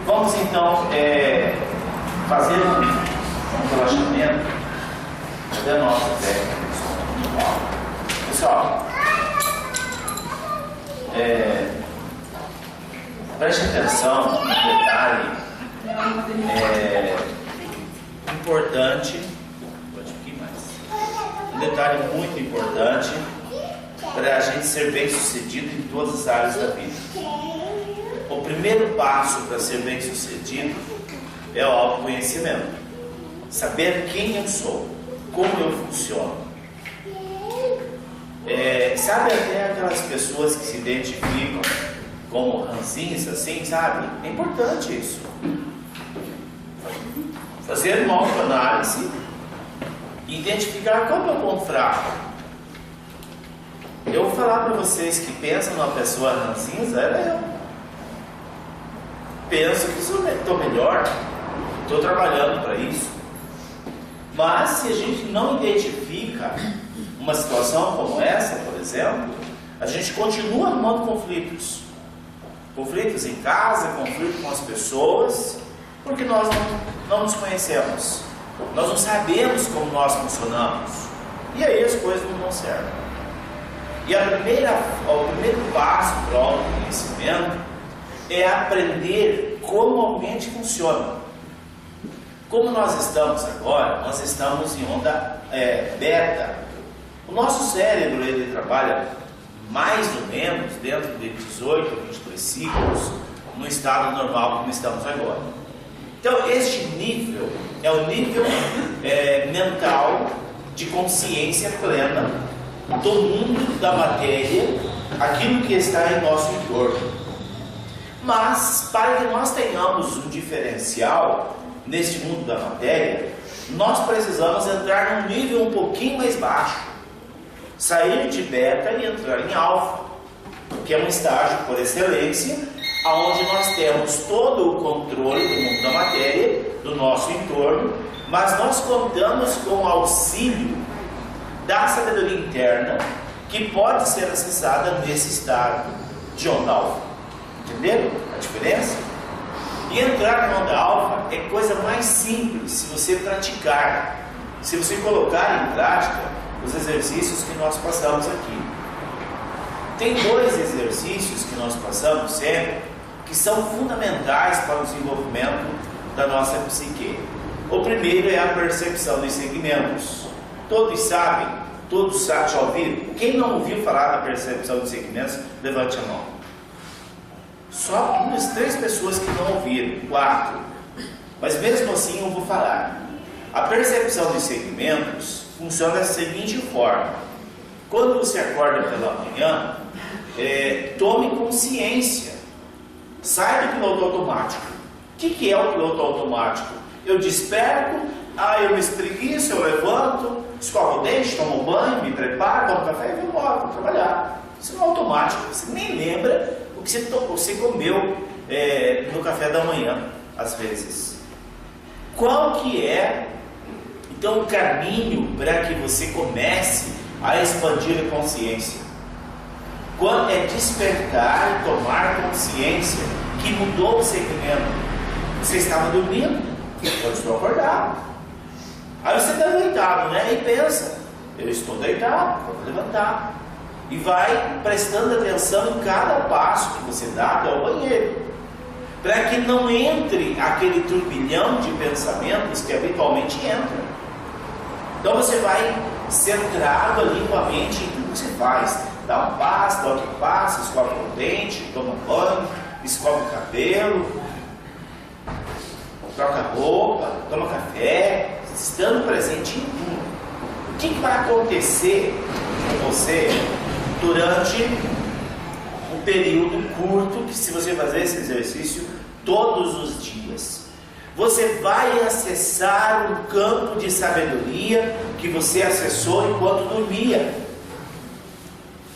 Vamos então fazer um relaxamento. Cadê a nossa técnica? Pessoal, preste atenção no detalhe importante, um detalhe muito importante para a gente ser bem sucedido em todas as áreas da vida. O primeiro passo para ser bem sucedido é o autoconhecimento. Saber quem eu sou, como eu funciono. Sabe até aquelas pessoas que se identificam como ranzinhos, assim, sabe? É importante isso. Fazer uma autoanálise e identificar qual é o meu ponto fraco. Eu vou falar para vocês que pensam numa pessoa ranzinza, era eu. Penso que estou melhor, estou trabalhando para isso. Mas se a gente não identifica uma situação como essa, por exemplo, a gente continua arrumando conflitos. Conflitos em casa, conflito com as pessoas, porque nós não nos conhecemos. Nós não sabemos como nós funcionamos. E aí as coisas não dão certo. E o primeiro passo para o autoconhecimento é aprender como a mente funciona. Como nós estamos agora, nós estamos em onda beta. O nosso cérebro ele trabalha mais ou menos dentro de 18 a 22 ciclos no estado normal como estamos agora. Então este nível é o nível mental de consciência plena do mundo da matéria, aquilo que está em nosso entorno. Mas para que nós tenhamos um diferencial neste mundo da matéria, nós precisamos entrar num nível um pouquinho mais baixo, sair de beta e entrar em alfa, que é um estágio por excelência, onde nós temos todo o controle do mundo da matéria, do nosso entorno, mas nós contamos com o auxílio da sabedoria interna, que pode ser acessada nesse estado de onda alfa. Entenderam a diferença? E entrar na onda alfa é coisa mais simples se você praticar, se você colocar em prática os exercícios que nós passamos aqui. Tem dois exercícios que nós passamos sempre que são fundamentais para o desenvolvimento da nossa psique. O primeiro é a percepção dos segmentos. Todos sabem, já ouviram? Quem não ouviu falar da percepção dos segmentos, levante a mão. Só umas 3 pessoas que não ouviram, 4. Mas mesmo assim eu vou falar. A percepção dos segmentos funciona da seguinte forma. Quando você acorda pela manhã, tome consciência. Sai do piloto automático. O que é o piloto automático? Eu desperto, eu me espreguiço, eu levanto, escovo o dente, tomo banho, me preparo, tomo café e vou embora, vou trabalhar. Isso é automático, você nem lembra o que você comeu no café da manhã, às vezes. Qual que é, então, o caminho para que você comece a expandir a consciência? Quando é despertar e tomar consciência que mudou o segmento. Você estava dormindo, eu estou acordado. Aí você está deitado, né? E pensa, eu estou deitado, vou levantar. E vai prestando atenção em cada passo que você dá até o banheiro, para que não entre aquele turbilhão de pensamentos que habitualmente entra. Então você vai centrado ali com a mente em tudo que você faz. Dá um passo, dá outro passo, escova o dente, toma banho, escova o cabelo, troca a roupa, toma café, estando presente em tudo. O que vai acontecer com você durante um período curto, que se você fazer esse exercício todos os dias, você vai acessar um campo de sabedoria que você acessou enquanto dormia.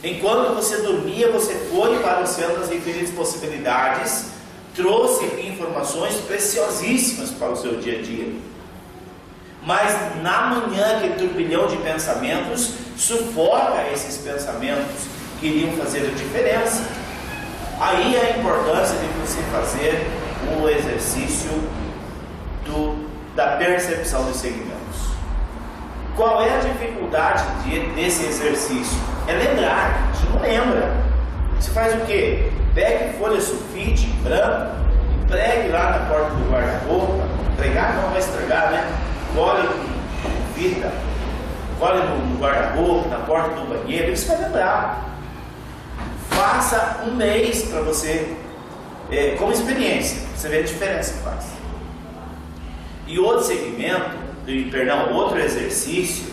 Enquanto você dormia, você foi para o centro das infinitas possibilidades, trouxe informações preciosíssimas para o seu dia a dia. Mas na manhã, aquele turbilhão de pensamentos sufoca esses pensamentos que iriam fazer a diferença. Aí a importância de você fazer do exercício da percepção dos segmentos. Qual é a dificuldade desse exercício? É lembrar, a gente não lembra. Você faz o quê? Pegue folha sulfite branco e pregue lá na porta do guarda-roupa. Pregar não vai estragar, né? Cole com fita, cole no guarda-roupa, na porta do banheiro, isso vai lembrar. Faça um mês para você, como experiência, você vê a diferença que faz. E outro segmento, outro exercício,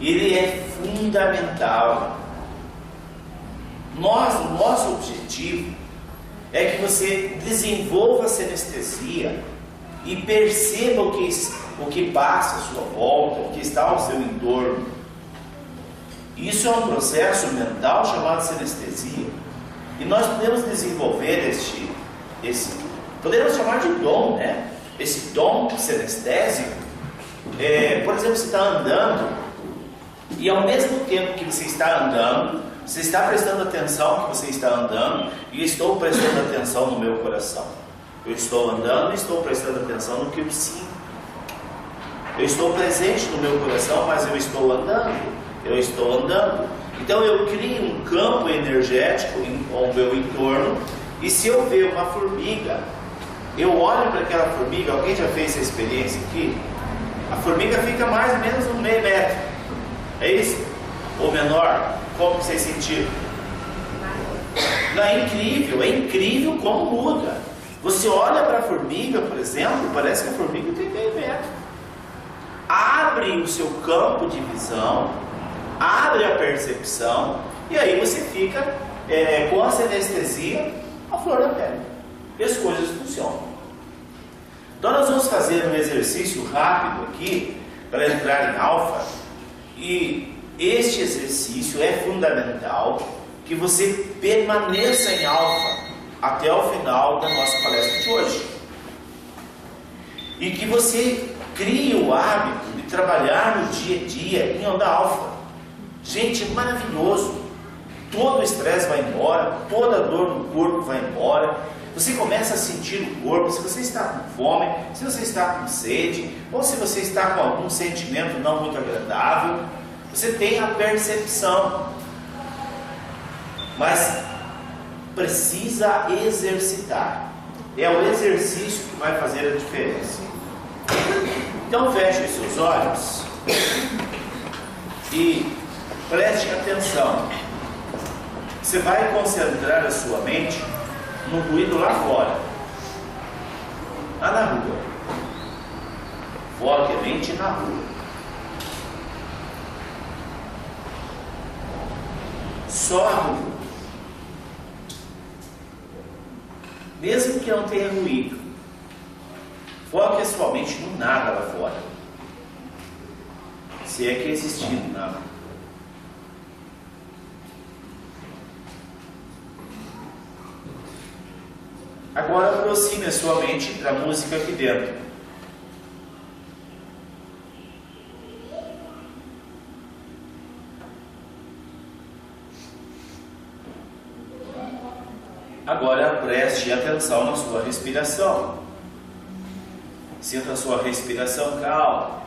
ele é fundamental. Nosso objetivo é que você desenvolva a sinestesia e perceba o que passa à sua volta, o que está ao seu entorno. Isso é um processo mental chamado sinestesia. E nós podemos desenvolver podemos chamar de dom, né? Esse dom sinestésico. Por exemplo, você está andando e ao mesmo tempo que você está andando, você está prestando atenção que você está andando, e eu estou prestando atenção no meu coração. Eu estou andando e estou prestando atenção no que eu sinto. Eu estou presente no meu coração, mas eu estou andando. Então eu crio um campo energético ao meu entorno, e se eu ver uma formiga, eu olho para aquela formiga. Alguém já fez essa experiência aqui? A formiga fica mais ou menos no meio metro. É isso? Ou menor? Como vocês sentiram? Não, é incrível como muda. Você olha para a formiga, por exemplo, parece que a formiga tem meio metro. Abre o seu campo de visão, abre a percepção, e aí você fica com a sinestesia à flor da pele. E as coisas funcionam. Então nós vamos fazer um exercício rápido aqui para entrar em alfa, e este exercício é fundamental que você permaneça em alfa até o final da nossa palestra de hoje, e que você crie o hábito de trabalhar no dia a dia em onda alfa. Gente, é maravilhoso. Todo o estresse vai embora, toda a dor no corpo vai embora. Você começa a sentir o corpo, se você está com fome, se você está com sede, ou se você está com algum sentimento não muito agradável. Você tem a percepção, mas precisa exercitar. É o exercício que vai fazer a diferença. Então feche os seus olhos e preste atenção. Você vai concentrar a sua mente no ruído lá fora, lá na rua. Foque a mente na rua. Só a rua. Mesmo que não tenha ruído, foque a sua mente no nada lá fora. Se é que existir nada. Agora aproxime a sua mente da música aqui dentro. Agora preste atenção na sua respiração. Sinta a sua respiração calma.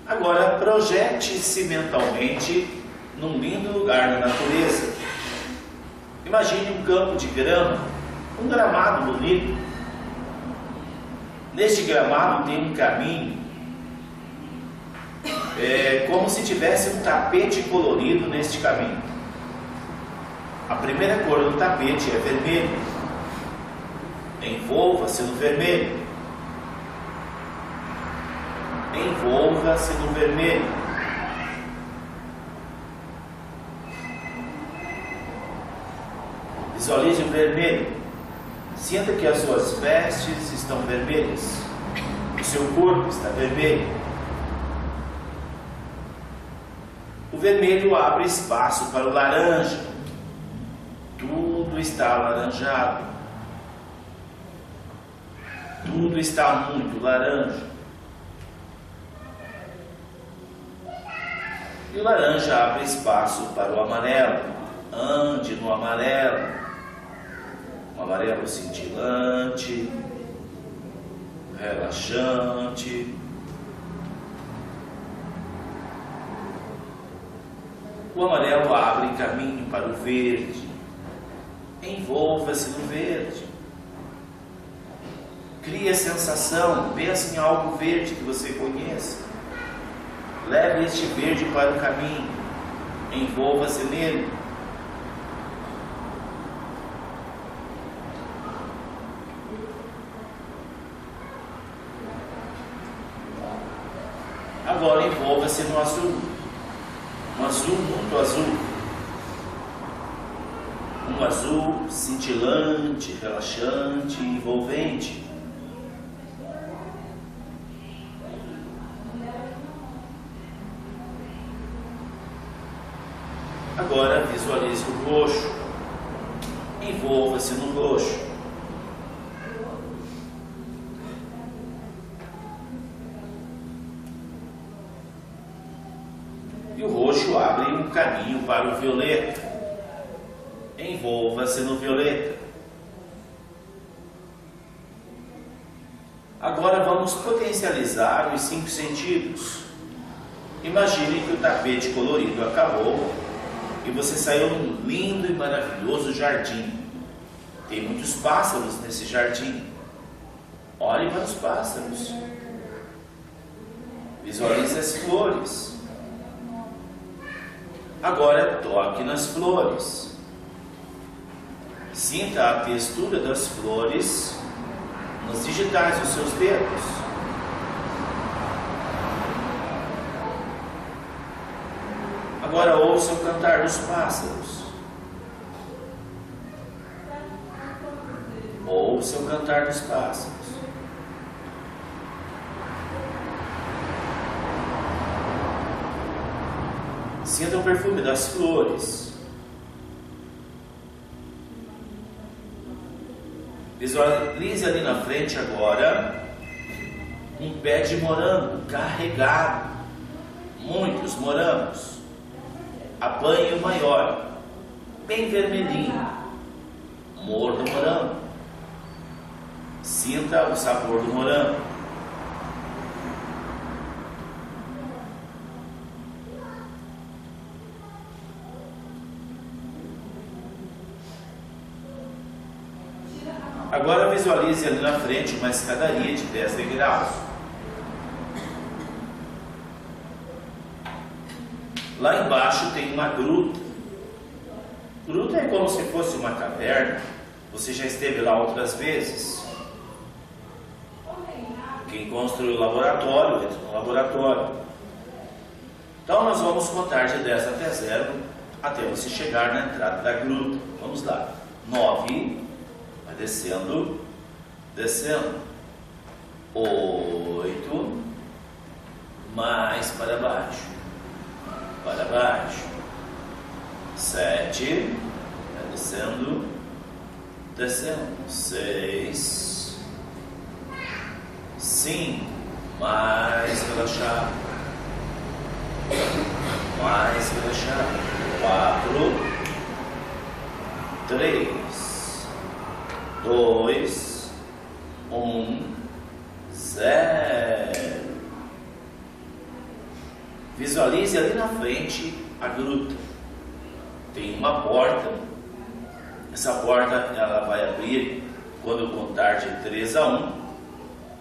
Agora projete-se mentalmente num lindo lugar na natureza. Imagine um campo de grama, um gramado bonito. Neste gramado tem um caminho, como se tivesse um tapete colorido neste caminho. A primeira cor do tapete é vermelho. Envolva-se no vermelho. Envolva-se no vermelho. Visualize o vermelho. Sinta que as suas vestes estão vermelhas. O seu corpo está vermelho. O vermelho abre espaço para o laranja. Tudo está alaranjado. Tudo está muito laranja. E o laranja abre espaço para o amarelo. Ande no amarelo. O amarelo cintilante, relaxante. O amarelo abre caminho para o verde. Envolva-se no verde. Crie a sensação, pense em algo verde que você conheça. Leve este verde para o caminho. Envolva-se nele. Agora envolva-se no azul. Um azul muito azul. Um azul cintilante, relaxante, envolvente. Agora visualize o roxo. Envolva-se no roxo. E o roxo abre um caminho para o violeta. Envolva-se no violeta. Agora vamos potencializar os 5 sentidos. Imagine que o tapete colorido acabou e você saiu num lindo e maravilhoso jardim. Tem muitos pássaros nesse jardim. Olhe para os pássaros. Visualize as flores. Agora toque nas flores. Sinta a textura das flores nos digitais dos seus dedos. Agora ouça o cantar dos pássaros. Ouça o cantar dos pássaros. Sinta o perfume das flores. Visualize ali na frente agora um pé de morango carregado. Muitos morangos. Apanhe o maior, bem vermelhinho. Morda o morango. Sinta o sabor do morango. Agora visualize ali na frente uma escadaria de 10 degraus. Lá embaixo tem uma gruta. Gruta é como se fosse uma caverna. Você já esteve lá outras vezes. Quem construiu o laboratório, entra no laboratório. Então nós vamos contar de 10 até 0 até você chegar na entrada da gruta. Vamos lá. 9. Vai descendo, descendo. 8. Mais para baixo. Para baixo. 7. Vai descendo, descendo. 6. 5. Mais relaxado. Mais relaxado. 4. 3. 2, 1, 0. Visualize ali na frente a gruta. Tem uma porta. Essa porta ela vai abrir quando eu contar de 3 a 1.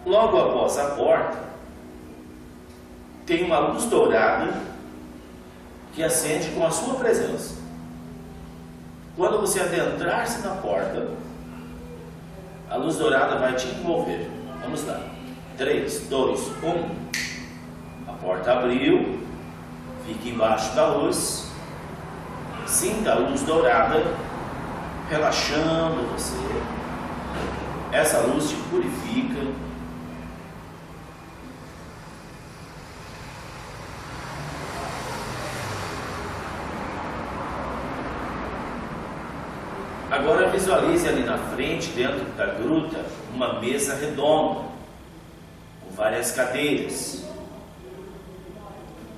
Logo após a porta, tem uma luz dourada que acende com a sua presença. Quando você adentrar-se na porta, a luz dourada vai te envolver. Vamos lá. 3, 2, 1. A porta abriu. Fique embaixo da luz. Sinta a luz dourada relaxando você. Essa luz te purifica. Agora visualize ali na frente, dentro da gruta, uma mesa redonda, com várias cadeiras.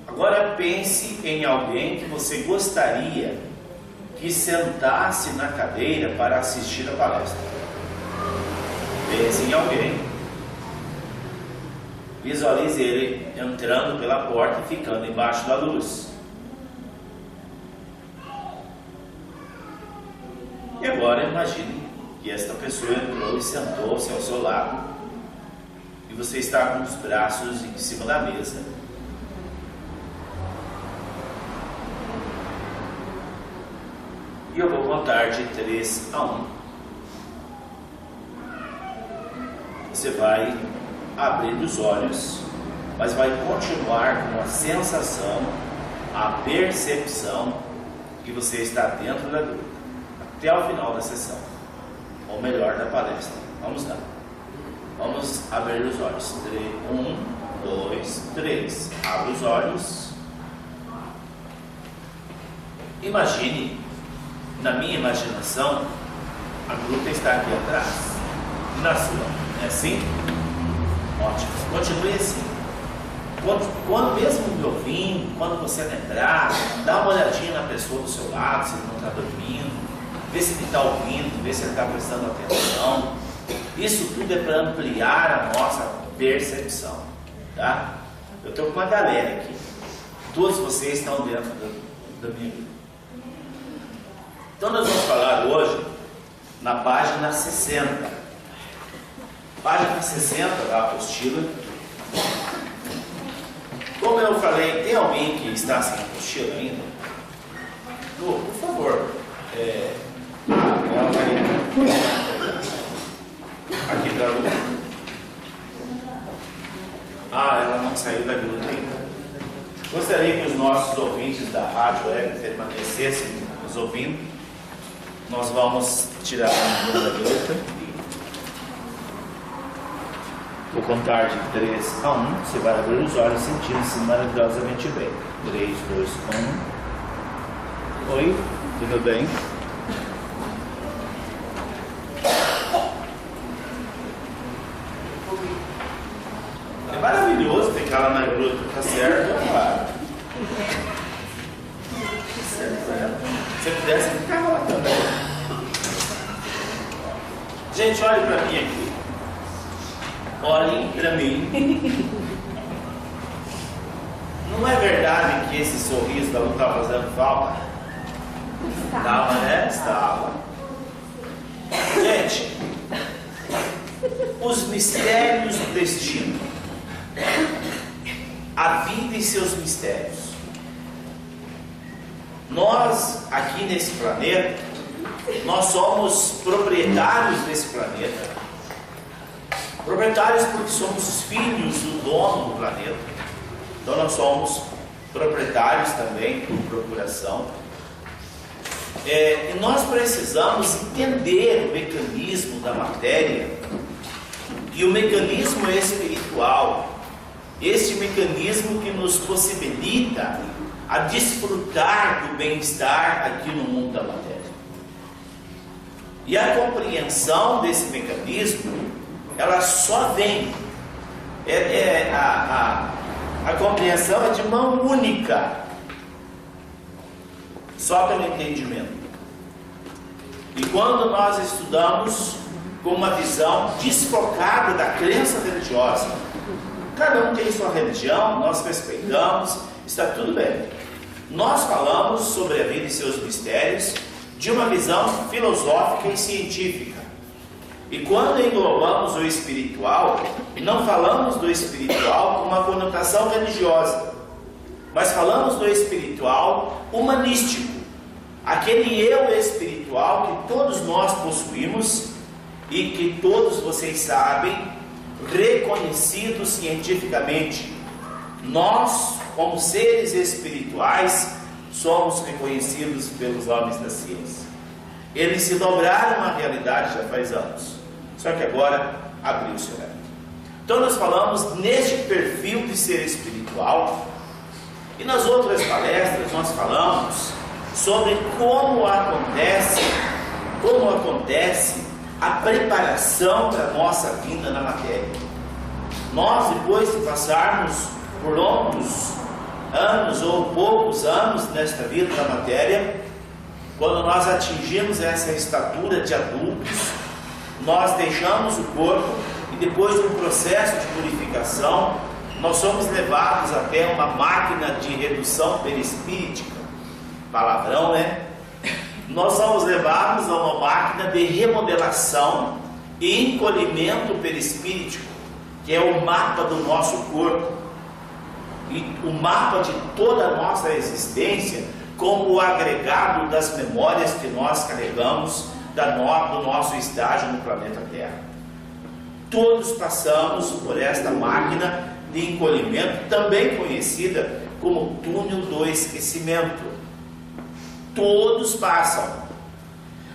Agora pense em alguém que você gostaria que sentasse na cadeira para assistir a palestra. Pense em alguém. Visualize ele entrando pela porta e ficando embaixo da luz. E agora imagine que esta pessoa entrou e sentou-se ao seu lado e você está com os braços em cima da mesa. E eu vou contar de 3 a 1. Você vai abrir os olhos, mas vai continuar com a sensação, a percepção que você está dentro da dúvida, até o final da sessão, ou melhor, da palestra. Vamos lá. Vamos abrir os olhos. 1, 2, 3. Abre os olhos. Imagine, na minha imaginação, a gruta está aqui atrás. Na sua, é assim? Ótimo. Continue assim. Quando mesmo me ouvindo, quando você entrar, dá uma olhadinha na pessoa do seu lado, se ele não está dormindo, vê se ele está ouvindo, vê se ele está prestando atenção. Isso tudo é para ampliar a nossa percepção, tá? Eu estou com uma galera aqui. Todos vocês estão dentro da minha vida. Então nós vamos falar hoje na página 60. Página 60 da apostila. Como eu falei, tem alguém que está sem apostila ainda? Por favor. Ela vai aqui para a luta. Ela não saiu da gruta ainda. Gostaria que os nossos ouvintes da rádio web permanecessem nos ouvindo. Nós vamos tirar a da gruta. Vou contar de 3 a 1. Você vai abrir os olhos sentindo-se maravilhosamente bem. 3, 2, 1. Oi, tudo bem? É maravilhoso ficar lá na gruta, tá certo? Claro. Se eu pudesse, eu ficava lá também. Gente, olhem para mim aqui. Olhem para mim. Não é verdade que esse sorriso não está fazendo falta? Estava, né? Estava. Gente, os mistérios do destino. A vida e seus mistérios. Nós, aqui nesse planeta, nós somos proprietários desse planeta. Proprietários porque somos os filhos do dono do planeta. Então nós somos proprietários também por procuração. E nós precisamos entender o mecanismo da matéria e o mecanismo espiritual. Este mecanismo que nos possibilita a desfrutar do bem-estar aqui no mundo da matéria. E a compreensão desse mecanismo, ela só vem, a compreensão é de mão única, só pelo entendimento. E quando nós estudamos com uma visão desfocada da crença religiosa, cada um tem sua religião, nós respeitamos, está tudo bem. Nós falamos sobre a vida e seus mistérios de uma visão filosófica e científica. E quando englobamos o espiritual, não falamos do espiritual com uma conotação religiosa, mas falamos do espiritual humanístico, aquele eu espiritual que todos nós possuímos e que todos vocês sabem, reconhecido cientificamente. Nós, como seres espirituais, somos reconhecidos pelos homens da ciência. Eles se dobraram à realidade já faz anos, só que agora abriu-se o leque. Então nós falamos neste perfil de ser espiritual, e nas outras palestras nós falamos sobre como acontece a preparação para a nossa vinda na matéria. Nós, depois de passarmos por longos anos ou poucos anos nesta vida da matéria, quando nós atingimos essa estatura de adultos, nós deixamos o corpo e depois de um processo de purificação, nós somos levados até uma máquina de redução perispíritica, palavrão, né? Nós somos levados a uma máquina de remodelação e encolhimento perispíritico, que é o mapa do nosso corpo, e o mapa de toda a nossa existência, como o agregado das memórias que nós carregamos do nosso estágio no planeta Terra. Todos passamos por esta máquina de encolhimento, também conhecida como túnel do esquecimento. Todos passam,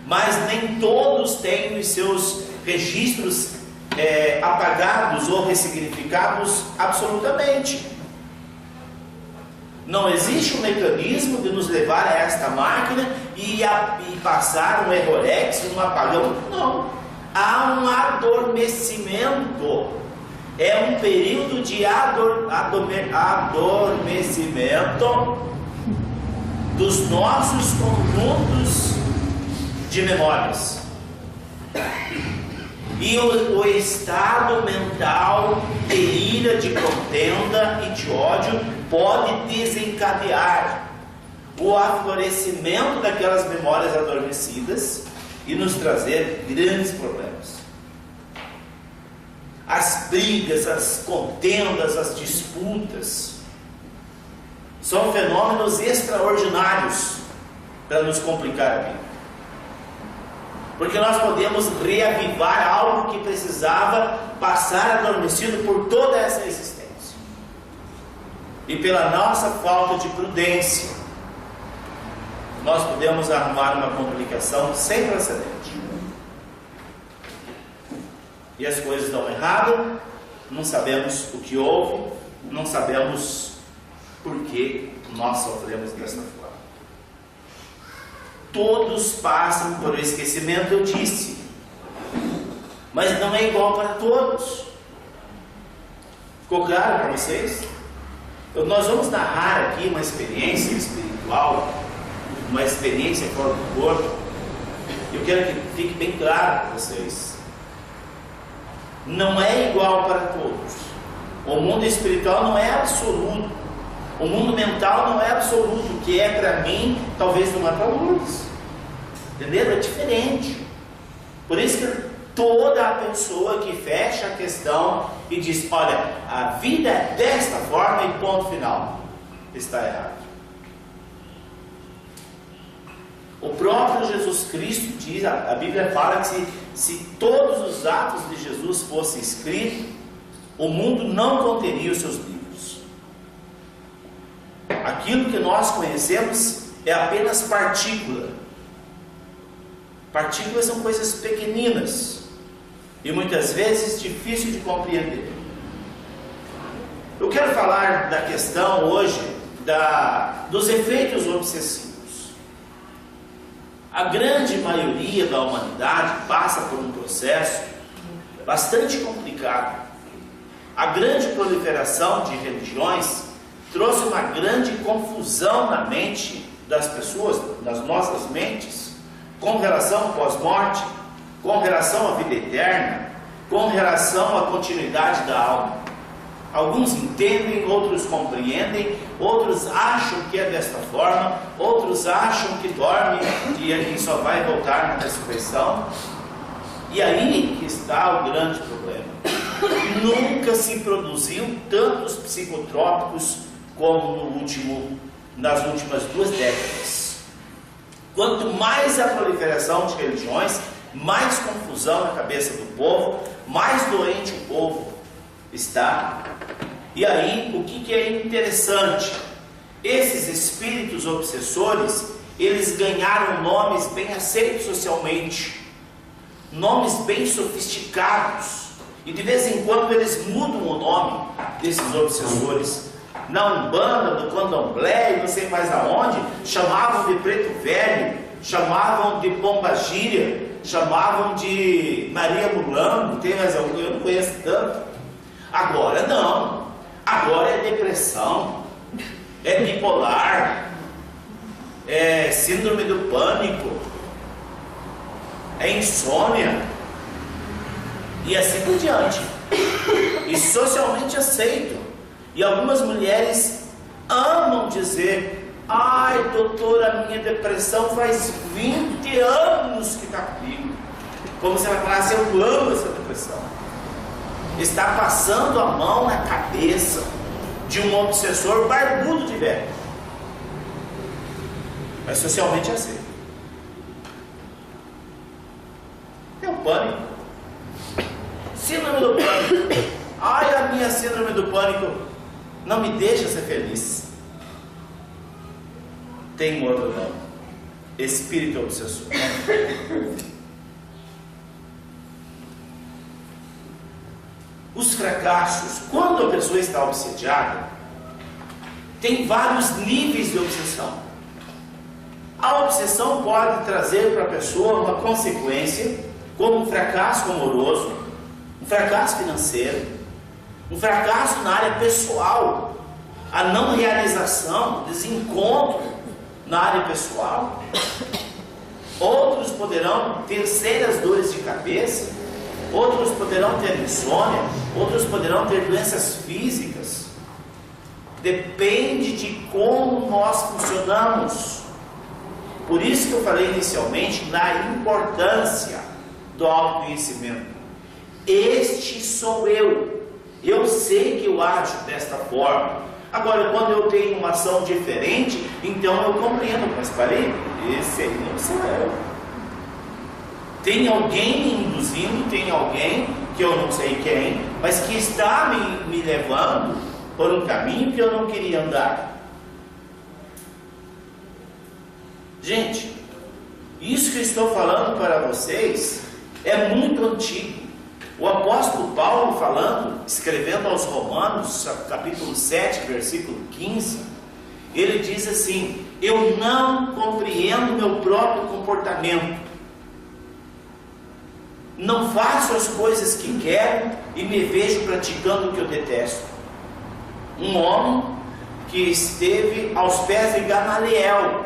mas nem todos têm os seus registros apagados ou ressignificados absolutamente. Não existe um mecanismo de nos levar a esta máquina e passar um errorex, um apagão. Não. Há um adormecimento. É um período de adormecimento dos nossos conjuntos de memórias. E o estado mental de ira, de contenda e de ódio pode desencadear o aflorescimento daquelas memórias adormecidas e nos trazer grandes problemas. As brigas, as contendas, as disputas são fenômenos extraordinários para nos complicar a vida. Porque nós podemos reavivar algo que precisava passar adormecido por toda essa existência. E pela nossa falta de prudência, nós podemos arrumar uma complicação sem precedente. E as coisas dão errado, não sabemos o que houve, não sabemos por que nós sofremos dessa forma. Todos passam por o esquecimento, eu disse, mas não é igual para todos. Ficou claro para vocês? Nós vamos narrar aqui uma experiência espiritual, uma experiência fora do corpo. Eu quero que fique bem claro para vocês. Não é igual para todos. O mundo espiritual não é absoluto. O mundo mental não é absoluto. O que é para mim, talvez não é para outros. Entendeu? É diferente. Por isso que toda a pessoa que fecha a questão e diz, olha, a vida é desta forma e ponto final, está errado. O próprio Jesus Cristo diz, a Bíblia fala que se todos os atos de Jesus fossem escritos, o mundo não conteria os seus livros. Aquilo que nós conhecemos é apenas partícula. Partículas são coisas pequeninas e muitas vezes difícil de compreender. Eu quero falar da questão hoje dos efeitos obsessivos. A grande maioria da humanidade passa por um processo bastante complicado. A grande proliferação de religiões trouxe uma grande confusão na mente das pessoas, nas nossas mentes, com relação ao pós-morte, com relação à vida eterna, com relação à continuidade da alma. Alguns entendem, outros compreendem, outros acham que é desta forma, outros acham que dorme e a gente só vai voltar na ressurreição. E aí que está o grande problema. Nunca se produziu tantos psicotrópicos como nas últimas 2 décadas. Quanto mais a proliferação de religiões, mais confusão na cabeça do povo, mais doente o povo está. E aí, o que é interessante? Esses espíritos obsessores, eles ganharam nomes bem aceitos socialmente, nomes bem sofisticados, e de vez em quando eles mudam o nome desses obsessores. Na Umbanda, no Candomblé, não sei mais aonde, chamavam de Preto Velho, chamavam de Pombagira, chamavam de Maria Mulambo, tem mais algum, eu não conheço tanto. Agora não, agora é depressão, é bipolar, é síndrome do pânico, é insônia, E assim por diante. E socialmente aceito. E algumas mulheres amam dizer: ai, doutora, a minha depressão faz 20 anos que está comigo. Como se ela falasse: eu amo essa depressão. Está passando a mão na cabeça de um obsessor barbudo de velho. Mas socialmente aceito. É o pânico. Síndrome do pânico. Ai, a minha síndrome do pânico não me deixa ser feliz. Tem um outro nome: espírito obsessor. Os fracassos, quando a pessoa está obsediada, tem vários níveis de obsessão. A obsessão pode trazer para a pessoa uma consequência, como um fracasso amoroso, um fracasso financeiro, um fracasso na área pessoal, a não realização, desencontro na área pessoal. Outros poderão ter sérias dores de cabeça, outros poderão ter insônia, outros poderão ter doenças físicas. Depende de como nós funcionamos. Por isso que eu falei inicialmente na importância do autoconhecimento. Este sou eu. Eu sei que eu ajo desta forma. Agora, quando eu tenho uma ação diferente, então eu compreendo. Mas parei, esse aí não sou eu. Tem alguém me induzindo, tem alguém que eu não sei quem, mas que está me levando por um caminho que eu não queria andar. Gente, isso que eu estou falando para vocês é muito antigo. O apóstolo Paulo falando, escrevendo aos Romanos, capítulo 7, versículo 15, ele diz assim: eu não compreendo meu próprio comportamento, não faço as coisas que quero e me vejo praticando o que eu detesto. Um homem que esteve aos pés de Gamaliel,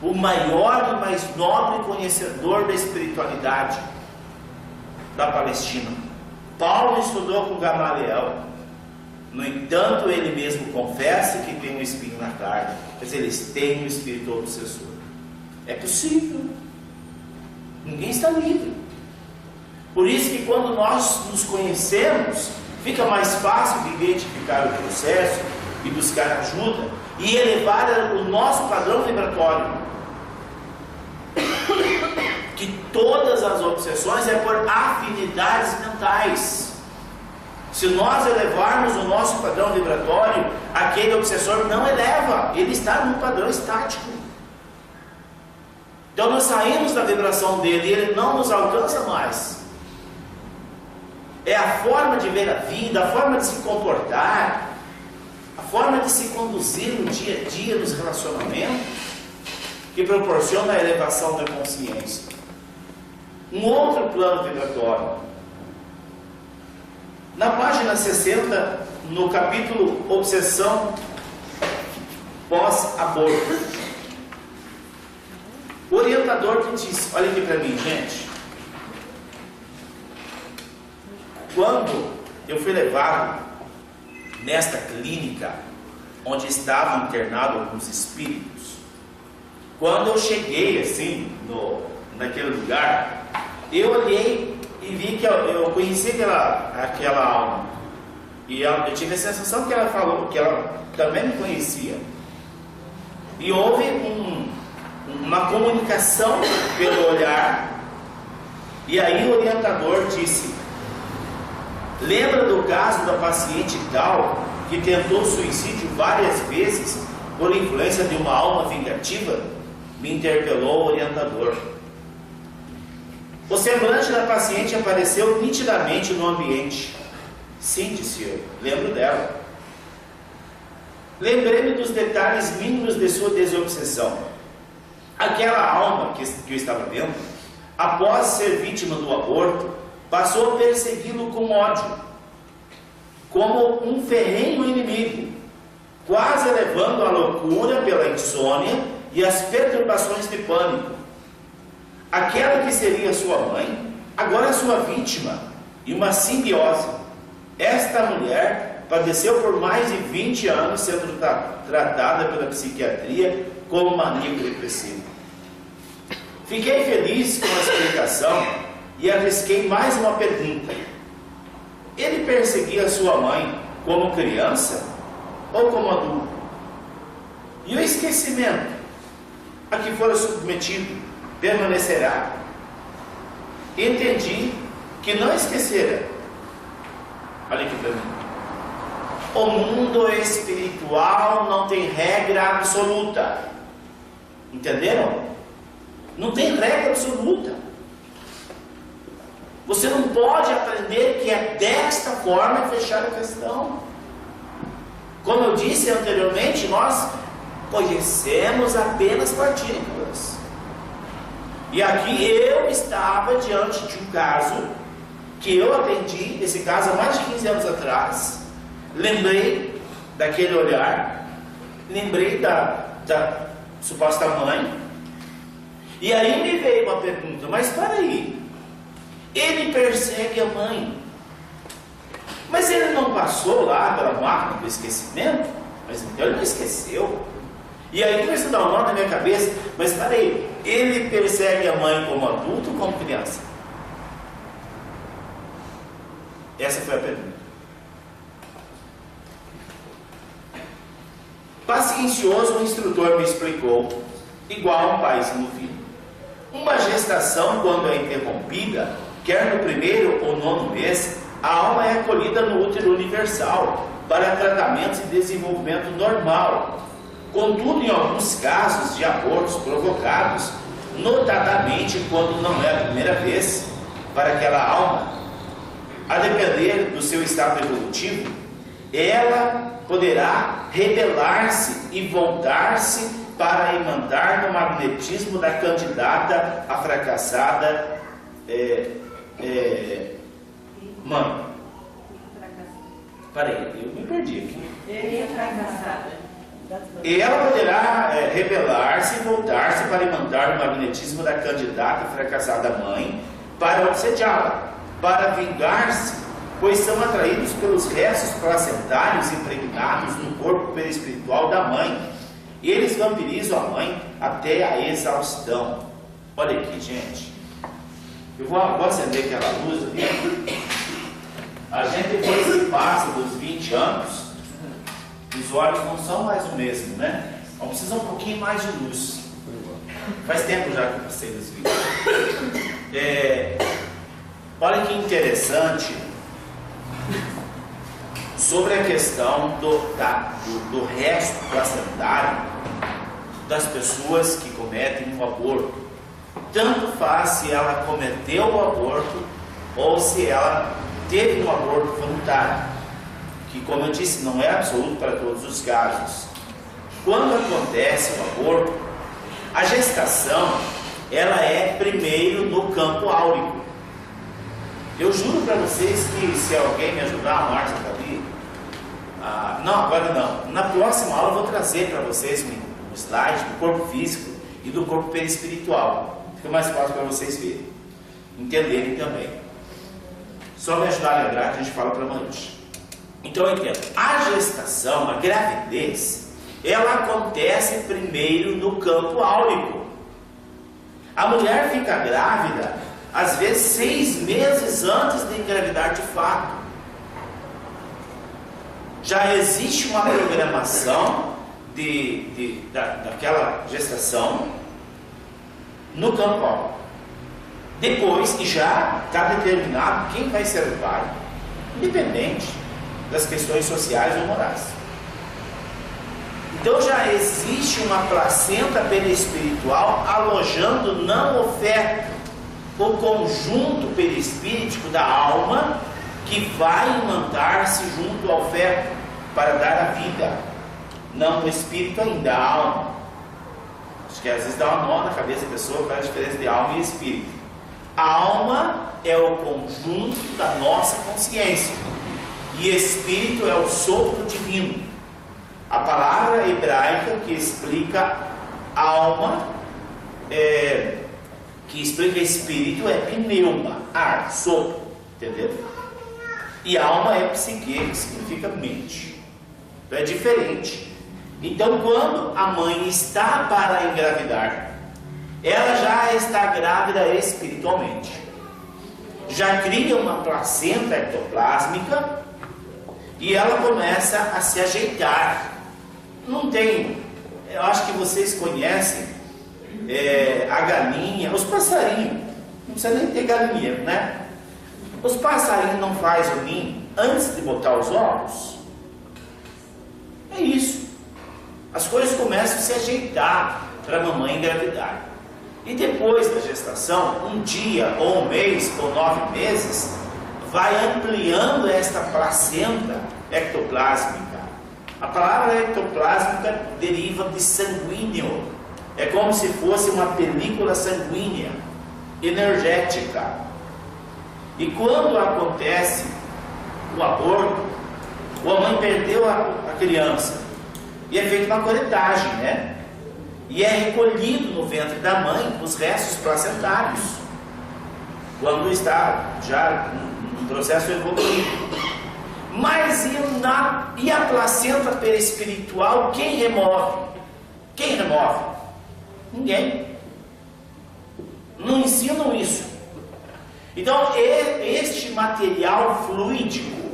o maior e mais nobre conhecedor da espiritualidade da Palestina. Paulo estudou com Gamaliel. No entanto, ele mesmo confessa que tem um espinho na carne, mas eles têm um espírito obsessor. É possível. Ninguém está livre. Por isso que quando nós nos conhecemos, fica mais fácil de identificar o processo e buscar ajuda e elevar o nosso padrão vibratório. Que todas as obsessões é por afinidades mentais. Se nós elevarmos o nosso padrão vibratório, aquele obsessor não eleva, ele está num padrão estático. Então nós saímos da vibração dele e ele não nos alcança mais. É a forma de ver a vida, a forma de se comportar, a forma de se conduzir no dia a dia, nos relacionamentos, que proporciona a elevação da consciência. Um outro plano vibratório. Na página 60, no capítulo Obsessão pós-aborto, o orientador que diz: olha aqui para mim, gente. Quando eu fui levado nesta clínica onde estavam internados alguns espíritos, quando eu cheguei assim naquele lugar, eu olhei e vi que eu conheci aquela alma, e eu tive a sensação que ela falou que ela também me conhecia, e houve uma comunicação pelo olhar. E aí o orientador disse: lembra do caso da paciente tal que tentou suicídio várias vezes por influência de uma alma vingativa? Me interpelou o orientador. O semblante da paciente apareceu nitidamente no ambiente. Sim, disse eu, lembro dela. Lembrei-me dos detalhes mínimos de sua desobsessão. Aquela alma que eu estava vendo, após ser vítima do aborto, passou a persegui-lo com ódio, como um ferrenho inimigo, quase levando à loucura pela insônia e as perturbações de pânico. Aquela que seria sua mãe, agora é sua vítima, e uma simbiose. Esta mulher padeceu por mais de 20 anos sendo tratada pela psiquiatria como maníaco depressivo. Fiquei feliz com a explicação e arrisquei mais uma pergunta. Ele perseguia sua mãe como criança ou como adulto? E o esquecimento a que fora submetido permanecerá? Entendi que não esquecera. Olha aqui para mim. O mundo espiritual não tem regra absoluta. Entenderam? Não tem regra absoluta. Você não pode aprender que é desta forma e fechar a questão. Como eu disse anteriormente, nós conhecemos apenas partículas. E aqui eu estava diante de um caso que eu atendi, esse caso há mais de 15 anos atrás. Lembrei daquele olhar, lembrei da suposta mãe. E aí me veio uma pergunta, mas para aí, ele persegue a mãe, mas ele não passou lá pela máquina do esquecimento? Mas então ele não esqueceu. E aí começou a dar um nó na minha cabeça, mas para aí, ele persegue a mãe como adulto ou como criança? Essa foi a pergunta. Paciencioso, o instrutor me explicou, igual um paizinho filho. Uma gestação, quando é interrompida, quer no primeiro ou nono mês, a alma é acolhida no útero universal para tratamentos e desenvolvimento normal. Contudo, em alguns casos de abortos provocados, notadamente quando não é a primeira vez, para aquela alma, a depender do seu estado evolutivo, ela poderá rebelar-se e voltar-se para emandar no magnetismo da candidata a fracassada mãe. Peraí, eu me perdi aqui. E ela poderá rebelar-se e voltar-se para emandar no magnetismo da candidata a fracassada mãe para obsediá-la, para vingar-se, pois são atraídos pelos restos placentários impregnados no corpo perispiritual da mãe. E eles vampirizam a mãe até a exaustão. Olha aqui, gente. Eu vou acender aquela luz ali. A gente, depois que passa dos 20 anos, os olhos não são mais o mesmo, né? Então precisa um pouquinho mais de luz. Faz tempo já que eu passei dos 20. Olha que interessante sobre a questão do resto placentário das pessoas que cometem um aborto. Tanto faz se ela cometeu o aborto ou se ela teve um aborto voluntário, que, como eu disse, não é absoluto para todos os casos. Quando acontece o aborto, a gestação ela é primeiro no campo áurico. Eu juro para vocês que se alguém me ajudar, a Márcia está ali. Não, agora não. Na próxima aula eu vou trazer para vocês um slide do corpo físico e do corpo perispiritual. Fica mais fácil para vocês verem, entenderem também. Só me ajudar a lembrar que a gente fala para amanhã. Então eu entendo. A gestação, a gravidez, ela acontece primeiro no campo áurico. A mulher fica grávida, às vezes 6 meses antes de engravidar de fato. Já existe uma programação daquela gestação no campo áurico. Depois que já está determinado quem vai ser o pai, independente das questões sociais ou morais. Então já existe uma placenta perispiritual alojando não o feto, o conjunto perispíritico da alma que vai imantar-se junto ao feto para dar a vida. Não o espírito ainda, a alma. Acho que às vezes dá uma nó na cabeça da pessoa qual é a diferença de alma e espírito. A alma é o conjunto da nossa consciência e espírito é o sopro divino. A palavra hebraica que explica alma, que explica espírito, é pneuma, ar, sopro. Entendeu? E alma é psique, que significa mente. Então é diferente. Então, quando a mãe está para engravidar, ela já está grávida espiritualmente. Já cria uma placenta ectoplásmica e ela começa a se ajeitar. Não tem, eu acho que vocês conhecem a galinha, os passarinhos. Não precisa nem ter galinheiro, né? Os passarinhos não fazem o ninho antes de botar os ovos? É isso. As coisas começam a se ajeitar para a mamãe engravidar. E depois da gestação, um dia, ou um mês, ou 9 meses, vai ampliando esta placenta ectoplásmica. A palavra ectoplásmica deriva de sanguíneo. É como se fosse uma película sanguínea, energética. E quando acontece o aborto, a mãe perdeu a criança. E é feita uma coletagem, né? E é recolhido no ventre da mãe os restos placentários, quando está já no processo evolutivo. Mas e a placenta perispiritual, quem remove? Quem remove? Ninguém. Não ensinam isso. Então, este material fluídico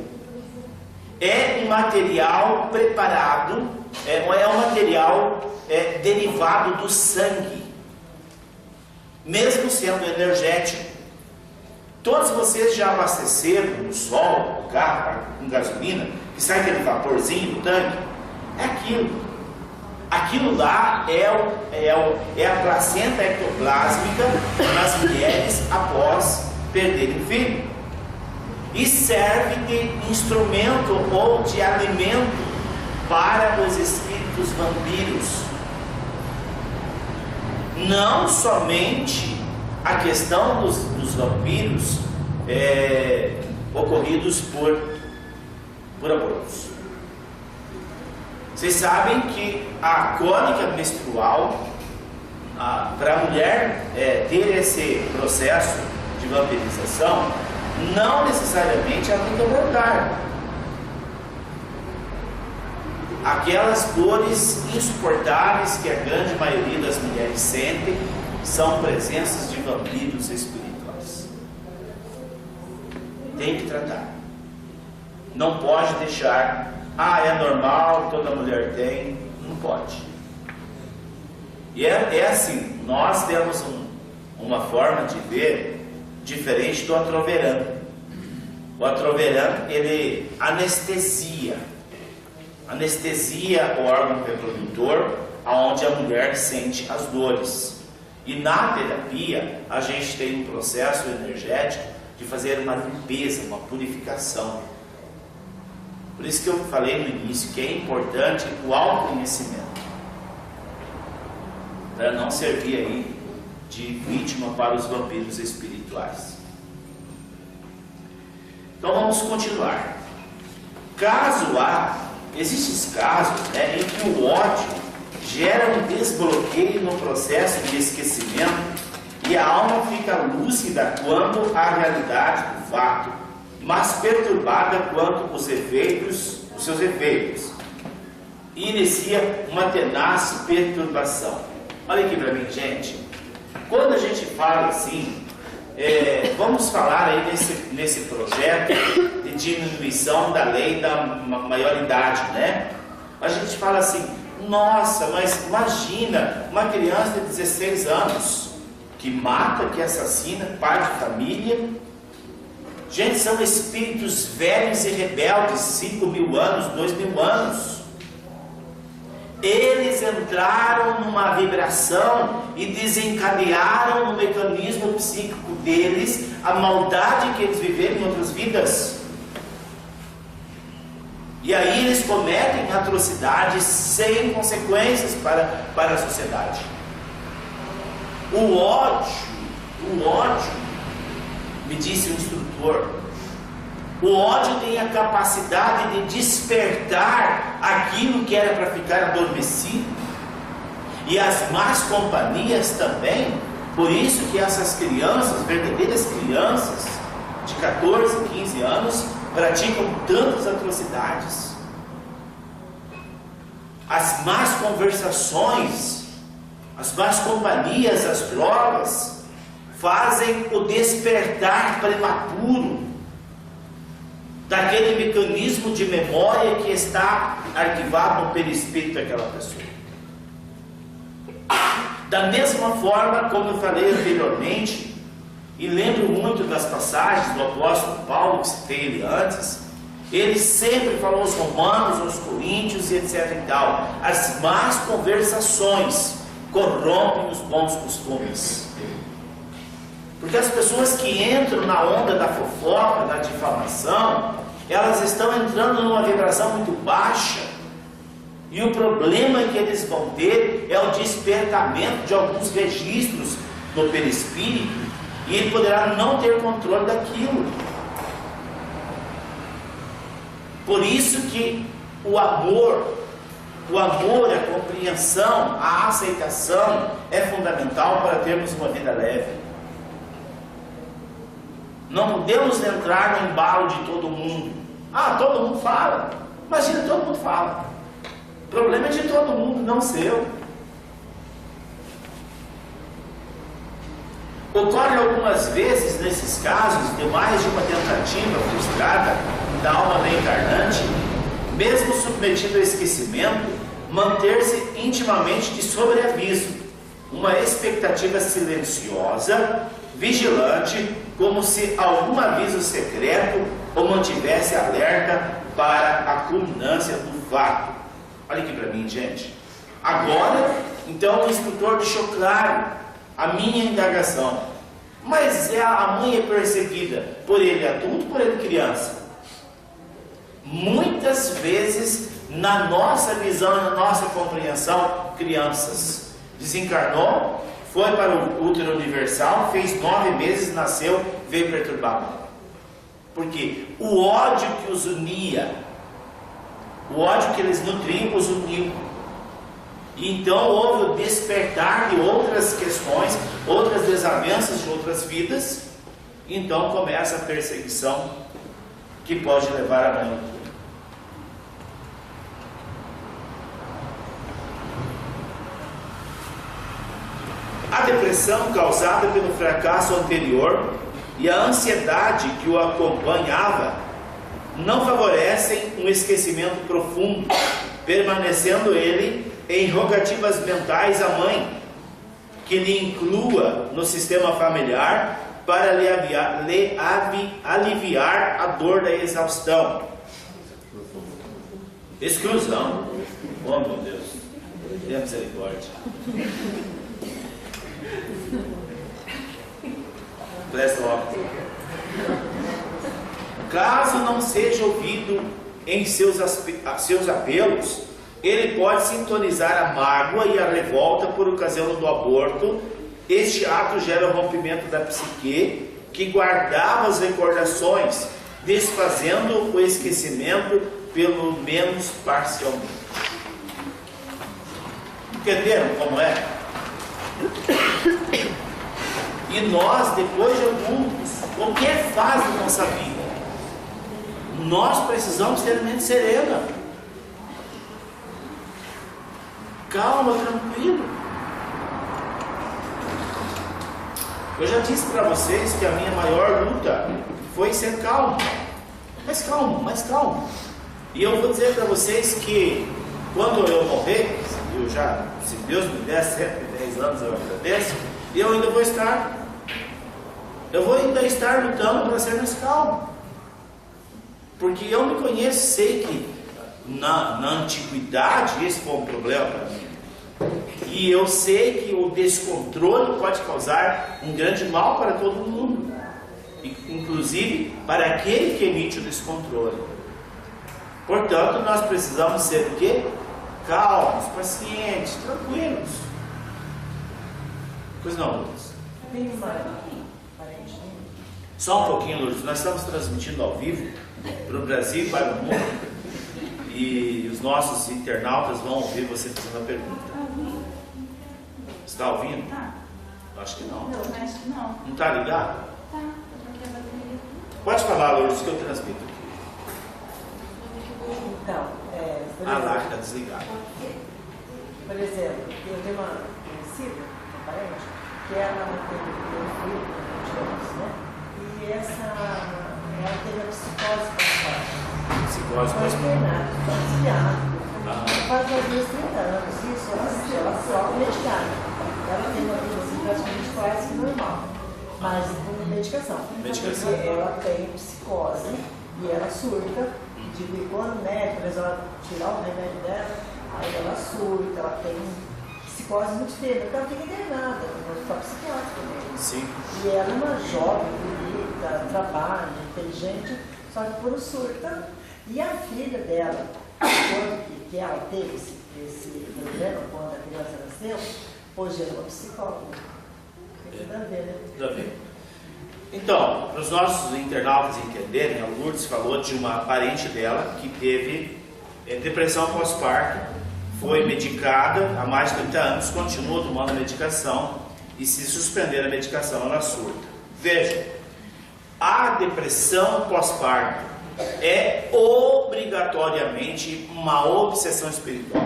é um material preparado, é um material derivado do sangue, mesmo sendo energético. Todos vocês já abasteceram no sol o carro com gasolina, que sai aquele vaporzinho do tanque? É aquilo. Aquilo lá é a placenta ectoplásmica nas mulheres após perderem o filho. E serve de instrumento ou de alimento para os espíritos vampiros. Não somente a questão dos vampiros ocorridos por abortos. Vocês sabem que a cólica menstrual, para a mulher ter esse processo de vampirização, não necessariamente ela tem que abortar. Aquelas dores insuportáveis que a grande maioria das mulheres sentem são presenças de vampiros espirituais. Tem que tratar. Não pode deixar, é normal, toda mulher tem. Não pode. E é assim, nós temos uma forma de ver diferente do atroverano. O atroverano, ele anestesia o órgão reprodutor, aonde a mulher sente as dores. E na terapia, a gente tem um processo energético de fazer uma limpeza, uma purificação. Por isso que eu falei no início que é importante o autoconhecimento, para não servir aí de vítima para os vampiros espirituais. Então vamos continuar. Existem casos em que o ódio gera um desbloqueio no processo de esquecimento e a alma fica lúcida quanto à realidade do fato, mas perturbada quanto aos seus efeitos. E inicia uma tenaz perturbação. Olha aqui para mim, gente. Quando a gente fala assim, vamos falar aí nesse projeto de diminuição da lei da maioridade, né? A gente fala assim, nossa, mas imagina uma criança de 16 anos que mata, que assassina, pai de família. Gente, são espíritos velhos e rebeldes, 5.000 anos, 2.000 anos. Eles entraram numa vibração e desencadearam no mecanismo psíquico deles a maldade que eles viveram em outras vidas. E aí eles cometem atrocidades sem consequências para a sociedade. O ódio, me disse o instrutor, o ódio tem a capacidade de despertar aquilo que era para ficar adormecido. E as más companhias também. Por isso que essas crianças, verdadeiras crianças de 14, 15 anos praticam tantas atrocidades. As más conversações, as más companhias, as drogas, fazem o despertar prematuro daquele mecanismo de memória que está arquivado no perispírito daquela pessoa. Da mesma forma, como eu falei anteriormente, e lembro muito das passagens do apóstolo Paulo, que citei ele antes, ele sempre falou aos romanos, aos coríntios e etc e tal, as más conversações corrompem os bons costumes. Porque as pessoas que entram na onda da fofoca, da difamação, elas estão entrando numa vibração muito baixa. E o problema que eles vão ter é o despertamento de alguns registros no perispírito, e ele poderá não ter controle daquilo. Por isso que o amor, a compreensão, a aceitação é fundamental para termos uma vida leve. Não podemos entrar no embalo de todo mundo. Ah, todo mundo fala. Imagina, todo mundo fala. O problema é de todo mundo, não seu. Ocorre algumas vezes, nesses casos, de mais de uma tentativa frustrada da alma reencarnante, mesmo submetido ao esquecimento, manter-se intimamente de sobreaviso, uma expectativa silenciosa, vigilante, como se algum aviso secreto o mantivesse alerta para a culminância do fato. Olha aqui para mim, gente. Agora, então, o instrutor deixou claro a minha indagação. Mas a mãe é perseguida por ele adulto, por ele criança? Muitas vezes, na nossa visão e na nossa compreensão, crianças. Desencarnou, foi para o útero universal, fez 9 meses, nasceu, veio perturbado. Porque o ódio que os unia, o ódio que eles nutriam, os uniu. E então houve o despertar de outras questões, outras desavenças de outras vidas. Então começa a perseguição que pode levar à mãe. A depressão causada pelo fracasso anterior e a ansiedade que o acompanhava não favorecem um esquecimento profundo, permanecendo ele em rogativas mentais à mãe, que lhe inclua no sistema familiar para lhe aliviar a dor da exaustão. Exclusão. Oh, meu Deus, tenha misericórdia. Presta óbvio. Caso não seja ouvido em seus apelos, ele pode sintonizar a mágoa e a revolta por ocasião do aborto. Este ato gera o rompimento da psique, que guardava as recordações, desfazendo o esquecimento, pelo menos parcialmente. Entenderam como é? E nós, depois de adultos, qualquer fase da nossa vida, nós precisamos ter a mente serena, calma, tranquilo. Eu já disse para vocês que a minha maior luta foi ser calmo, mais calmo, mais calmo. E eu vou dizer para vocês que quando eu morrer, eu já, se Deus me der 10 anos, eu agradeço, e eu ainda vou estar lutando para ser mais calmo, porque eu me conheço, sei que na antiguidade esse foi um problema para mim, e eu sei que o descontrole pode causar um grande mal para todo mundo, inclusive para aquele que emite o descontrole. Portanto, nós precisamos ser o quê? Calmos, pacientes, tranquilos. Pois não, Lucas? Só um pouquinho, Lourdes. Nós estamos transmitindo ao vivo para o Brasil e para o mundo, e os nossos internautas vão ouvir você fazendo a pergunta. Você está ouvindo? Tá. Acho que não. Não, acho que não. Não está ligado? Tá, eu troquei a bateria. Pode falar, Lourdes, que eu transmito aqui. Então, A lá está desligada. por exemplo, eu tenho uma conhecida, uma parente, que ela teve um filho de anos, né? E ela teve a psicose pós-parto. Psicose Foi pós-parto. internada, foi psiquiátrico. Faz mais ou menos 30 anos isso, ela só medicada. Ela tem uma vida assim, praticamente quase normal, mas com medicação. Medicação. Porque ela tem psicose e ela surta, de quando o médico resolve tirar o remédio dela, aí ela surta, ela tem psicose muito feia, então ela fica internada no hospital psiquiátrico mesmo. Sim. E ela é uma jovem, bonita, trabalha, inteligente, só que por um surta. E a filha dela, quando que ela teve esse problema, quando a criança nasceu, hoje ela é uma psicóloga. Tem tudo a ver, né? Tudo a ver. Então, para os nossos internautas entenderem, a Lourdes falou de uma parente dela que teve depressão pós-parto, foi medicada há mais de 30 anos, continua tomando a medicação e se suspender a medicação ela surta. Veja, a depressão pós-parto é obrigatoriamente uma obsessão espiritual.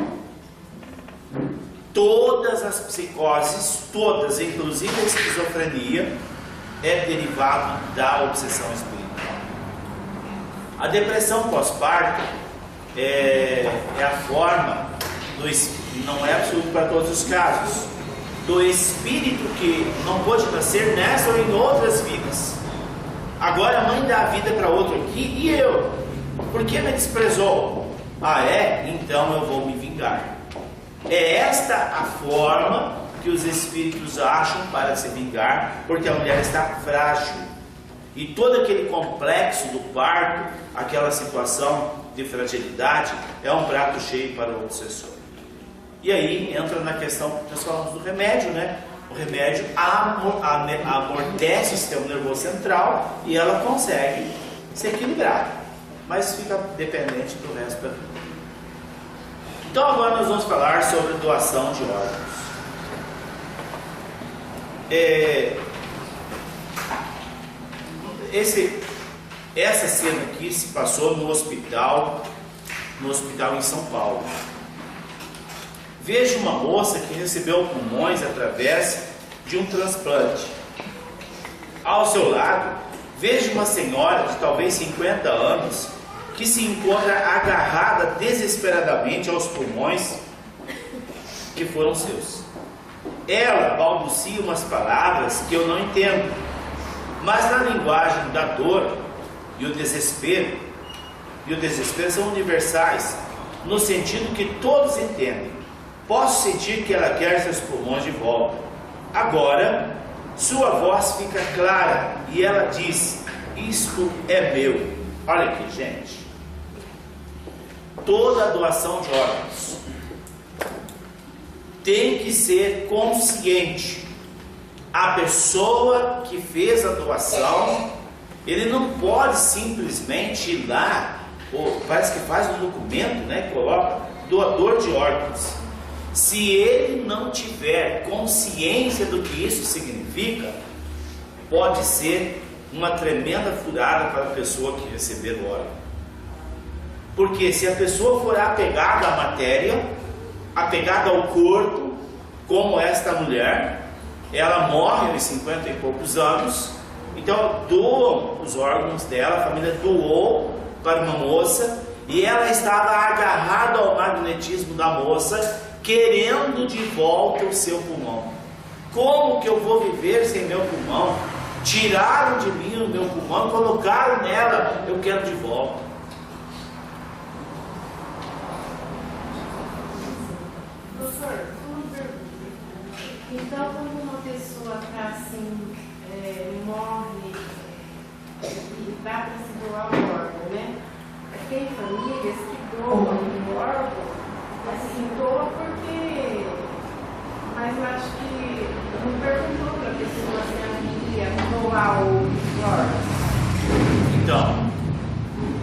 Todas as psicoses, todas, inclusive a esquizofrenia, é derivado da obsessão espiritual. A depressão pós-parto é a forma, não é absoluto para todos os casos, do espírito que não pôde nascer nessa ou em outras vidas. Agora a mãe dá a vida para outro aqui e eu. Por que me desprezou? Ah, é? Então eu vou me vingar. É esta a forma que os espíritos acham para se vingar, porque a mulher está frágil. E todo aquele complexo do parto, aquela situação de fragilidade, é um prato cheio para o obsessor. E aí entra na questão que nós falamos do remédio, né? O remédio amortece o sistema nervoso central e ela consegue se equilibrar, mas fica dependente do resto da vida. Então agora nós vamos falar sobre doação de órgãos. Essa cena aqui se passou no hospital em São Paulo. Veja uma moça que recebeu pulmões através de um transplante. Ao seu lado, veja uma senhora de talvez 50 anos que se encontra agarrada desesperadamente aos pulmões que foram seus. Ela balbucia umas palavras que eu não entendo, mas na linguagem da dor e o desespero são universais, no sentido que todos entendem. Posso sentir que ela quer seus pulmões de volta. Agora, sua voz fica clara e ela diz: isto é meu. Olha aqui, gente. Toda doação de órgãos tem que ser consciente. A pessoa que fez a doação, ele não pode simplesmente ir lá, ou parece que faz um documento, né? Coloca doador de órgãos. Se ele não tiver consciência do que isso significa, pode ser uma tremenda furada para a pessoa que receber o órgão. Porque se a pessoa for apegada à matéria, apegada ao corpo, como esta mulher, ela morre aos 50 e poucos anos, então doam os órgãos dela, a família doou para uma moça, e ela estava agarrada ao magnetismo da moça, querendo de volta o seu pulmão. Como que eu vou viver sem meu pulmão? Tiraram de mim o meu pulmão, colocaram nela, eu quero de volta. Doutor, uma pergunta. Então, quando uma pessoa está assim, morre e dá para se doar o órgão, né? Tem famílias que doam o órgão, assim, doa porque... Mas eu acho que não perguntou para a pessoa se ela queria doar o órgão. Então,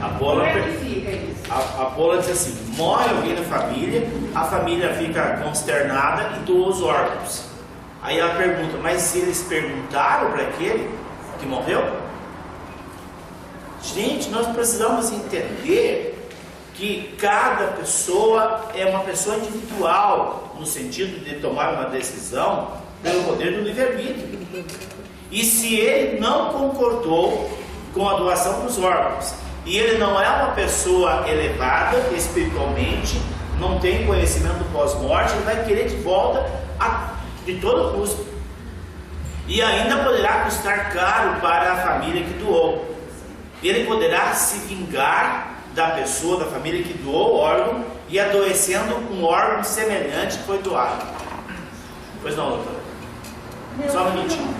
a Paula... Como é que fica isso? A Paula diz assim: morre alguém na família, a família fica consternada e doa os órgãos. Aí ela pergunta: mas se eles perguntaram para aquele que morreu? Gente, nós precisamos entender que cada pessoa é uma pessoa individual, no sentido de tomar uma decisão pelo poder do livre-arbítrio. E se ele não concordou com a doação dos órgãos, e ele não é uma pessoa elevada espiritualmente, não tem conhecimento pós-morte, ele vai querer de volta de todo custo. E ainda poderá custar caro para a família que doou. Ele poderá se vingar da pessoa, da família que doou o órgão e adoecendo um órgão semelhante que foi doado. Pois não, doutora? Só um minutinho.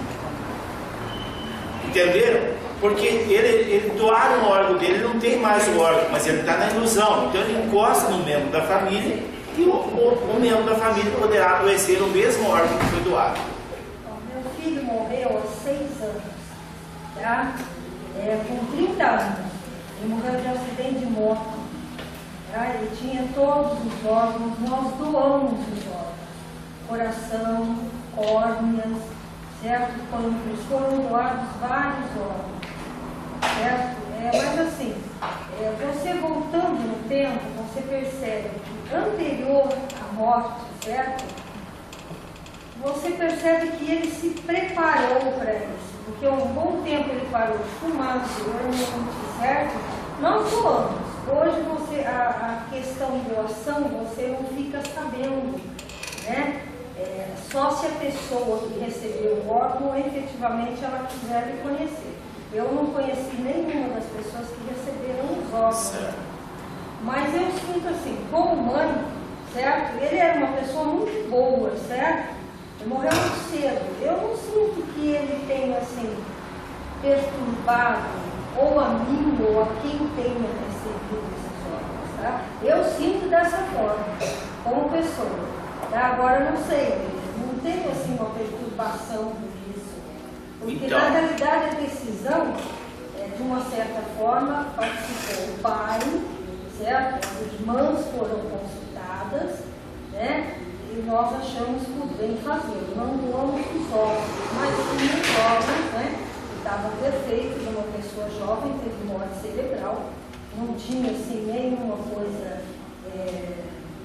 Entenderam? Porque ele doaram o órgão dele, ele não tem mais o órgão, mas ele está na ilusão. Então ele encosta no membro da família e o membro da família poderá adoecer o mesmo órgão que foi doado. Meu filho morreu há 6 anos, tá? Com 30 anos. Ele morreu de acidente de moto. Tá? Ele tinha todos os órgãos, nós doamos os órgãos. Coração, córneas, certo? Pâncreas, foram doados vários órgãos. Certo? Mas assim, você voltando no tempo, você percebe que anterior à morte, certo? Você percebe que ele se preparou para isso, porque um bom tempo ele parou de fumar, anteriormente, certo? Nós doamos. Hoje a questão de doação você não fica sabendo, né? Só se a pessoa que recebeu o órgão efetivamente ela quiser lhe conhecer. Eu não conheci nenhuma das pessoas que receberam os órgãos. Mas eu sinto assim, como mãe, certo? Ele era uma pessoa muito boa, certo? Ele morreu muito cedo. Eu não sinto que ele tenha, assim, perturbado ou a mim ou a quem tenha recebido esses órgãos, tá? Eu sinto dessa forma, como pessoa. Tá? Agora, eu não sei, não tenho, assim, uma perturbação por isso. Porque, então, na realidade, a decisão, de uma certa forma, participou o pai, certo? As irmãs foram consultadas, né? E nós achamos por bem fazer. Não doamos os órgãos, mas sim os órgãos, né? Estavam perfeitos, uma pessoa jovem, teve morte cerebral, não tinha, assim, nenhuma coisa,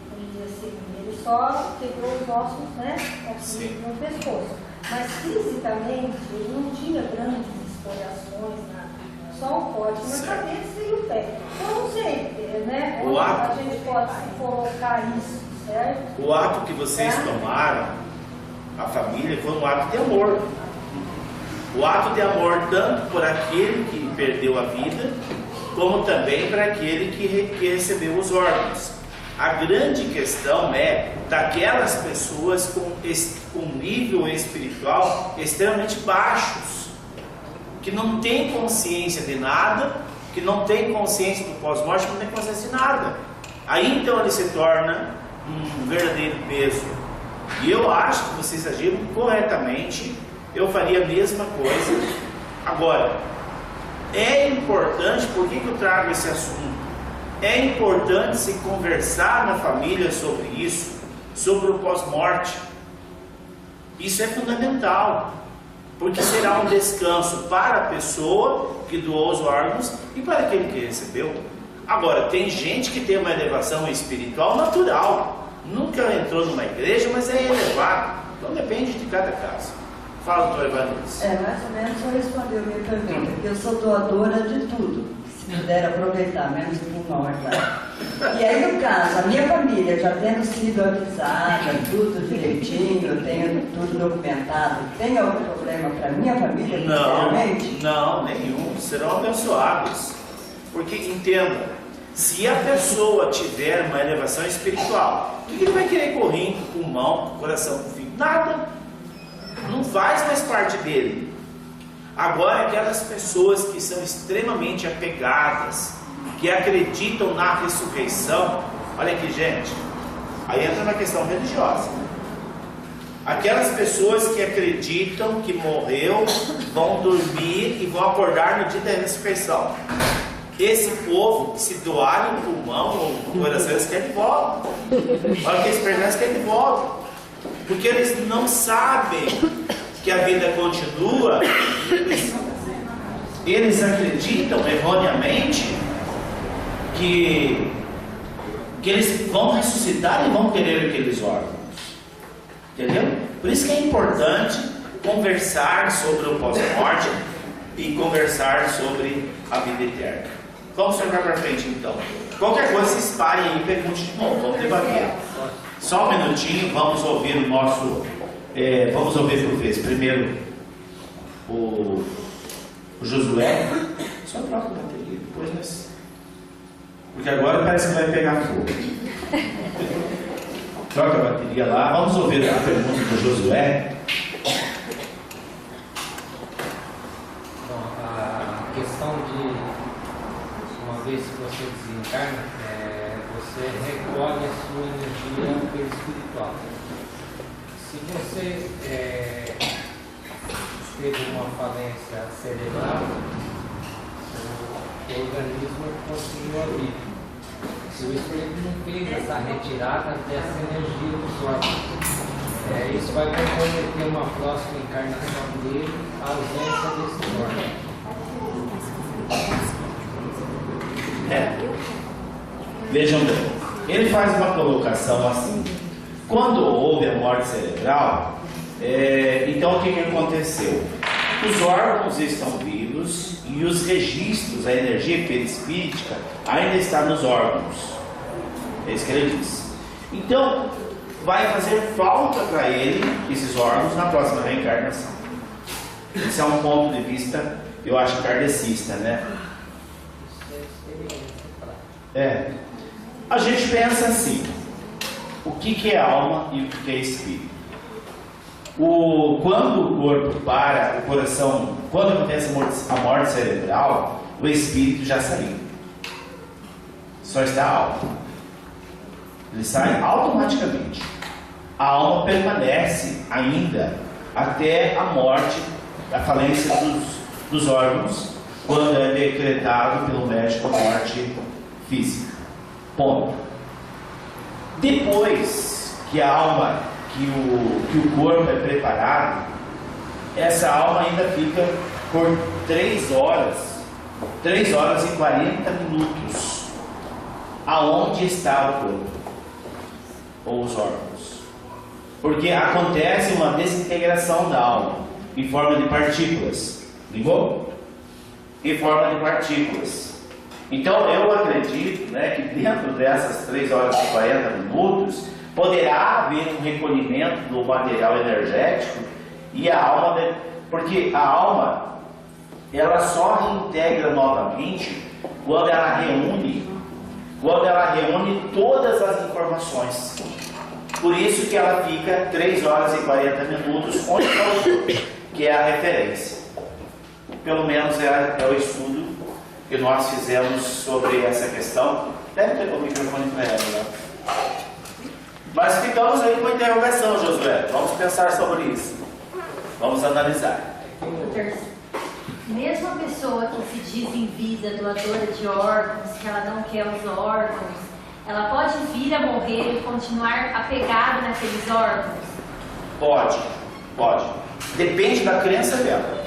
vamos dizer assim, ele só quebrou os ossos, né? Aqui no pescoço. Mas fisicamente ele não tinha grandes esfoliações, só o corte na cabeça e o pé. Então não sei, né? Onde a gente pode colocar isso, certo? O ato que vocês tomaram, a família, foi um ato de amor. O ato de amor tanto por aquele que perdeu a vida, como também para aquele que recebeu os órgãos. A grande questão é daquelas pessoas com nível espiritual extremamente baixos, que não tem consciência de nada, que não tem consciência do pós-morte, não tem consciência de nada. Aí então ele se torna um verdadeiro peso. E eu acho que vocês agiram corretamente, eu faria a mesma coisa. Agora, é importante, por que eu trago esse assunto? É importante se conversar na família sobre isso, sobre o pós-morte. Isso é fundamental, porque será um descanso para a pessoa que doou os órgãos e para aquele que recebeu. Agora, tem gente que tem uma elevação espiritual natural, nunca entrou numa igreja, mas é elevado. Então depende de cada caso. Fala, doutor Evanilson. Mais ou menos eu respondeu a minha pergunta, porque eu sou doadora de tudo. Se puder aproveitar, menos do pulmão, é claro. E aí, no caso, a minha família já tendo sido avisada, tudo direitinho, eu tenho tudo documentado, tem algum problema para minha família, sinceramente? Não, nenhum. Serão abençoados. Porque, entenda, se a pessoa tiver uma elevação espiritual, o que ele vai querer com o rim, com o pulmão, com o coração, com o fígado? Nada. Não faz mais parte dele. Agora, aquelas pessoas que são extremamente apegadas, que acreditam na ressurreição, olha aqui, gente, aí entra na questão religiosa. Aquelas pessoas que acreditam que morreu, vão dormir e vão acordar no dia da ressurreição. Esse povo, que se doarem o pulmão ou o coração, eles querem de volta. Olha que eles perdem, eles querem de volta. Porque eles não sabem que a vida continua. eles acreditam erroneamente que eles vão ressuscitar e vão querer aqueles órgãos. Entendeu? Por isso que é importante conversar sobre o pós-morte e conversar sobre a vida eterna. Vamos tocar para frente então. Qualquer coisa, se espalhem aí e pergunte de novo. Vamos debater. Só um minutinho, vamos ouvir o nosso. Vamos ouvir por vez. Primeiro o Josué. Só troca a bateria, depois nós. Porque agora parece que vai pegar fogo. Troca a bateria lá. Vamos ouvir a pergunta do Josué. Bom, a questão de uma vez que você desencarna, você recolhe a sua energia pelo espiritual. Se você teve uma falência cerebral, o organismo continua vivo. Por isso ele não fez essa retirada dessa energia dos órgãos. Isso vai comprometer uma próxima encarnação dele, a ausência desse órgão. Vejam bem, ele faz uma colocação assim: quando houve a morte cerebral, então o que aconteceu? Os órgãos estão vivos e os registros, a energia perispírita ainda está nos órgãos. É isso que ele diz. Então vai fazer falta para ele esses órgãos na próxima reencarnação. Esse é um ponto de vista, eu acho, kardecista, né? A gente pensa assim: o que é alma e o que é espírito? Quando o corpo para, o coração, quando acontece a morte cerebral, o espírito já saiu. Só está a alma. Ele sai automaticamente. A alma permanece ainda até a morte, a falência dos órgãos, quando é decretado pelo médico a morte física. Ponto. Depois que a alma, que o corpo é preparado, essa alma ainda fica por 3 horas e 40 minutos aonde está o corpo ou os órgãos, porque acontece uma desintegração da alma em forma de partículas. Ligou? Em forma de partículas. Então eu acredito, que dentro dessas 3 horas e 40 minutos poderá haver um recolhimento do material energético e a alma, porque a alma ela só reintegra novamente quando ela reúne todas as informações. Por isso que ela fica 3 horas e 40 minutos onde que é a referência. Pelo menos é o estudo que nós fizemos sobre essa questão. Deve ter o microfone para ela, né? Mas ficamos aí com a interrogação, Josué. Vamos pensar sobre isso. Vamos analisar. Mesmo a pessoa que se diz em vida doadora de órgãos, que ela não quer os órgãos, ela pode vir a morrer e continuar apegada naqueles órgãos? Pode. Depende da crença dela.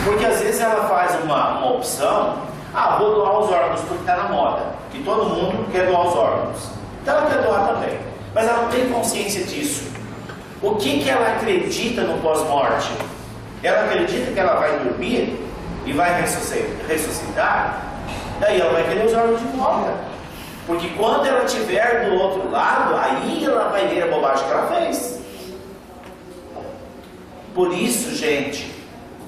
Porque às vezes ela faz uma opção: vou doar os órgãos porque está na moda. E todo mundo quer doar os órgãos. Então ela quer doar também. Mas ela não tem consciência disso. O que ela acredita no pós-morte? Ela acredita que ela vai dormir e vai ressuscitar, daí ela vai querer os órgãos de volta. Porque quando ela estiver do outro lado, aí ela vai ver a bobagem que ela fez. Por isso, gente,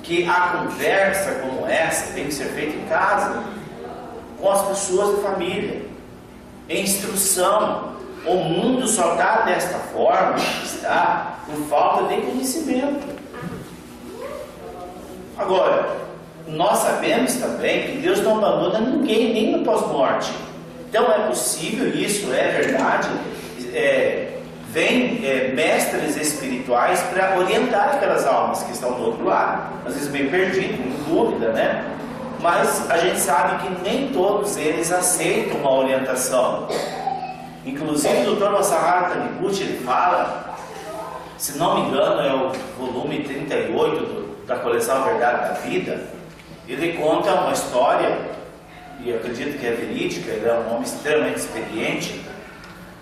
que a conversa como essa tem que ser feita em casa, com as pessoas da família, em instrução. O mundo só está desta forma, está por falta de conhecimento. Agora, nós sabemos também que Deus não abandona ninguém, nem no pós-morte. Então é possível, isso é verdade, vem mestres espirituais para orientar aquelas almas que estão do outro lado, às vezes meio perdido, em dúvida, né? Mas a gente sabe que nem todos eles aceitam uma orientação. Inclusive o Dr. Masaharu Taniguchi, ele fala, se não me engano é o volume 38 da coleção A Verdade da Vida, ele conta uma história, e eu acredito que é verídica, ele é um homem extremamente experiente,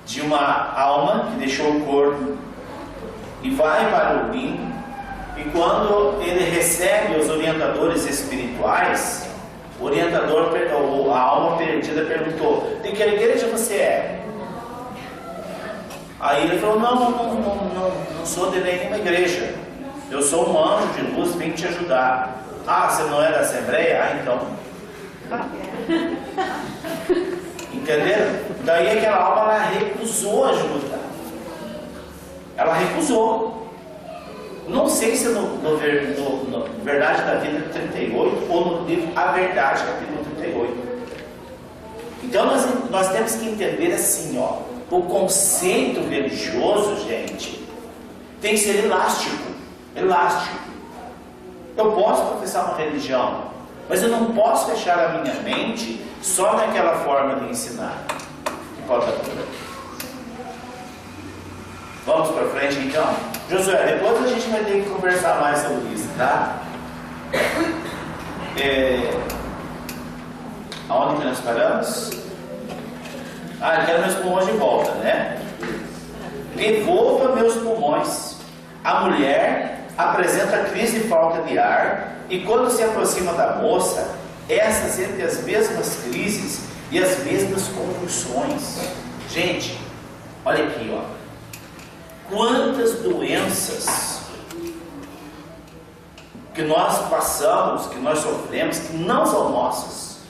de uma alma que deixou o corpo e vai para o limbo, e quando ele recebe os orientadores espirituais, o orientador, a alma perdida, perguntou: de que igreja você é? Aí ele falou: não sou de nenhuma igreja, eu sou um anjo de luz, vim te ajudar. Ah, você não é da Assembleia? Ah, então. Entenderam? Daí aquela alma, ela recusou ajuda. Ela recusou. Não sei se no Verdade da Vida 38 ou no livro A Verdade, capítulo 38. Então nós temos que entender assim, ó, o conceito religioso, gente, tem que ser elástico. Elástico. Eu posso professar uma religião, mas eu não posso fechar a minha mente só naquela forma de ensinar. Vamos para frente então? Josué, depois a gente vai ter que conversar mais sobre isso, tá? Aonde que nós paramos? Ah, eu quero meus pulmões de volta, né? Devolva meus pulmões. A mulher apresenta crise de falta de ar, e quando se aproxima da moça, essas sentem as mesmas crises e as mesmas convulsões. Gente, olha aqui, ó. Quantas doenças que nós passamos, que nós sofremos, que não são nossas.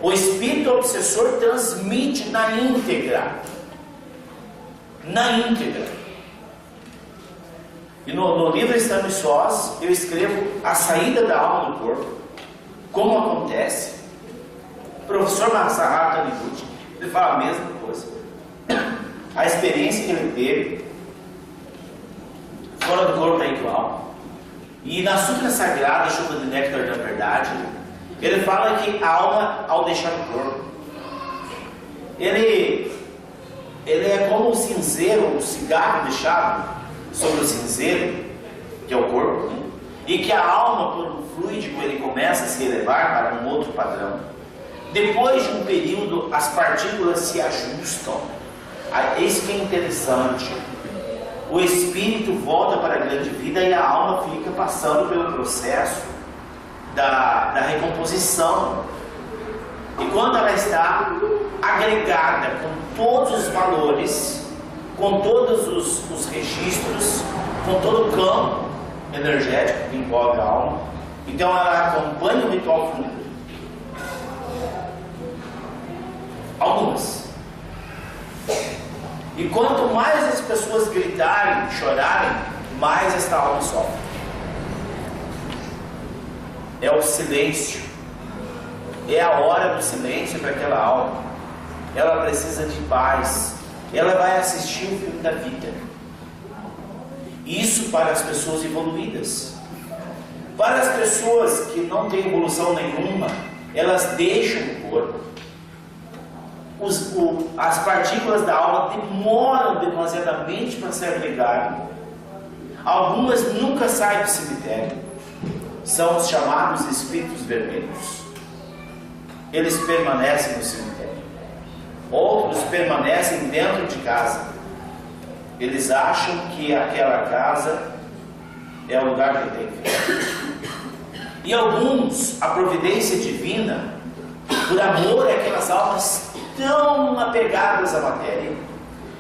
O espírito obsessor transmite na íntegra. Na íntegra. E no livro Estamos Sós, eu escrevo a saída da alma do corpo, como acontece. O professor Masaharu Taniguchi, ele fala a mesma coisa. A experiência que ele teve fora do corpo é igual. E na Sutra Sagrada, Chuva de Néctar da Verdade, ele fala que a alma, ao deixar o corpo, ele é como o cinzeiro, o cigarro deixado sobre o cinzeiro, que é o corpo, né? E que a alma, por um fluídico, ele começa a se elevar para um outro padrão. Depois de um período, as partículas se ajustam. Isso que é interessante. O espírito volta para a grande vida e a alma fica passando pelo processo da recomposição. E quando ela está agregada com todos os valores, com todos os registros, com todo o campo energético que envolve a alma, então ela acompanha o ritual fúnebre. Algumas. E quanto mais as pessoas gritarem, chorarem, mais esta alma sofre. É o silêncio. É a hora do silêncio para aquela alma. Ela precisa de paz. Ela vai assistir o filme da vida. Isso para as pessoas evoluídas. Para as pessoas que não têm evolução nenhuma, elas deixam o corpo. As partículas da alma demoram demasiadamente para se agregarem. Algumas nunca saem do cemitério. São os chamados espíritos vermelhos. Eles permanecem no cemitério. Outros permanecem dentro de casa. Eles acham que aquela casa é o lugar que tem que ficar. E alguns, a providência divina, por amor àquelas almas tão apegadas à matéria,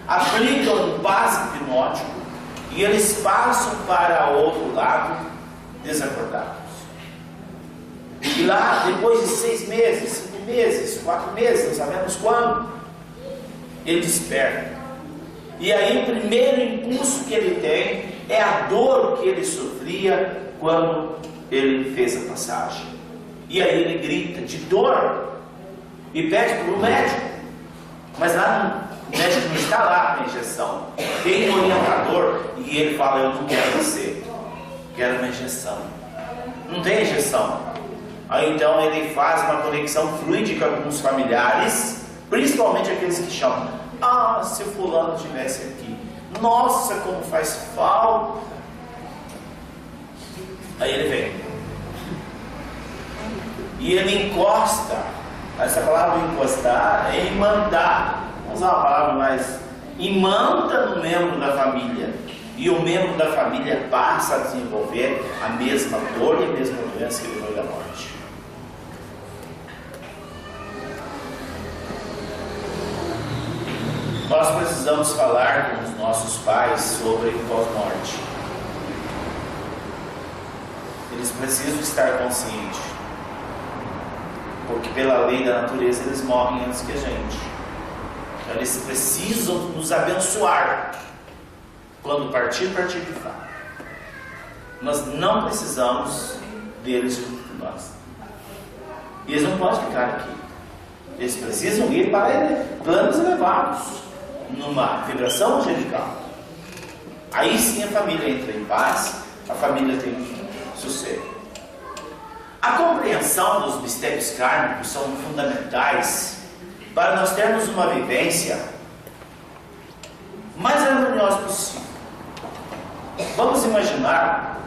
aplicam um passe hipnótico e eles passam para outro lado desacordados. E lá, depois de 6 meses, 5 meses, 4 meses, não sabemos quando, ele desperta. E aí o primeiro impulso que ele tem é a dor que ele sofria quando ele fez a passagem. E aí ele grita de dor e pede para o médico. Mas lá o médico não está lá com a injeção. Tem um orientador e ele fala: eu não quero você, quero uma injeção. Não tem injeção. Aí então ele faz uma conexão fluídica com os familiares, principalmente aqueles que chamam: ah, se o fulano estivesse aqui, nossa, como faz falta. Aí ele vem. e ele encosta. Essa palavra encostar é imandar, vamos usar uma palavra mais, imanta no membro da família, e o membro da família passa a desenvolver a mesma dor e a mesma doença que ele foi da morte. Nós precisamos falar com os nossos pais sobre pós-morte. Eles precisam estar conscientes, porque pela lei da natureza eles morrem antes que a gente. Então eles precisam nos abençoar. Quando partir de fato. Nós não precisamos deles junto de nós. E eles não podem ficar aqui. Eles precisam ir para planos elevados, numa vibração angelical. Aí sim a família entra em paz, a família tem sossego. A compreensão dos mistérios kármicos são fundamentais para nós termos uma vivência mais harmoniosa possível. Vamos imaginar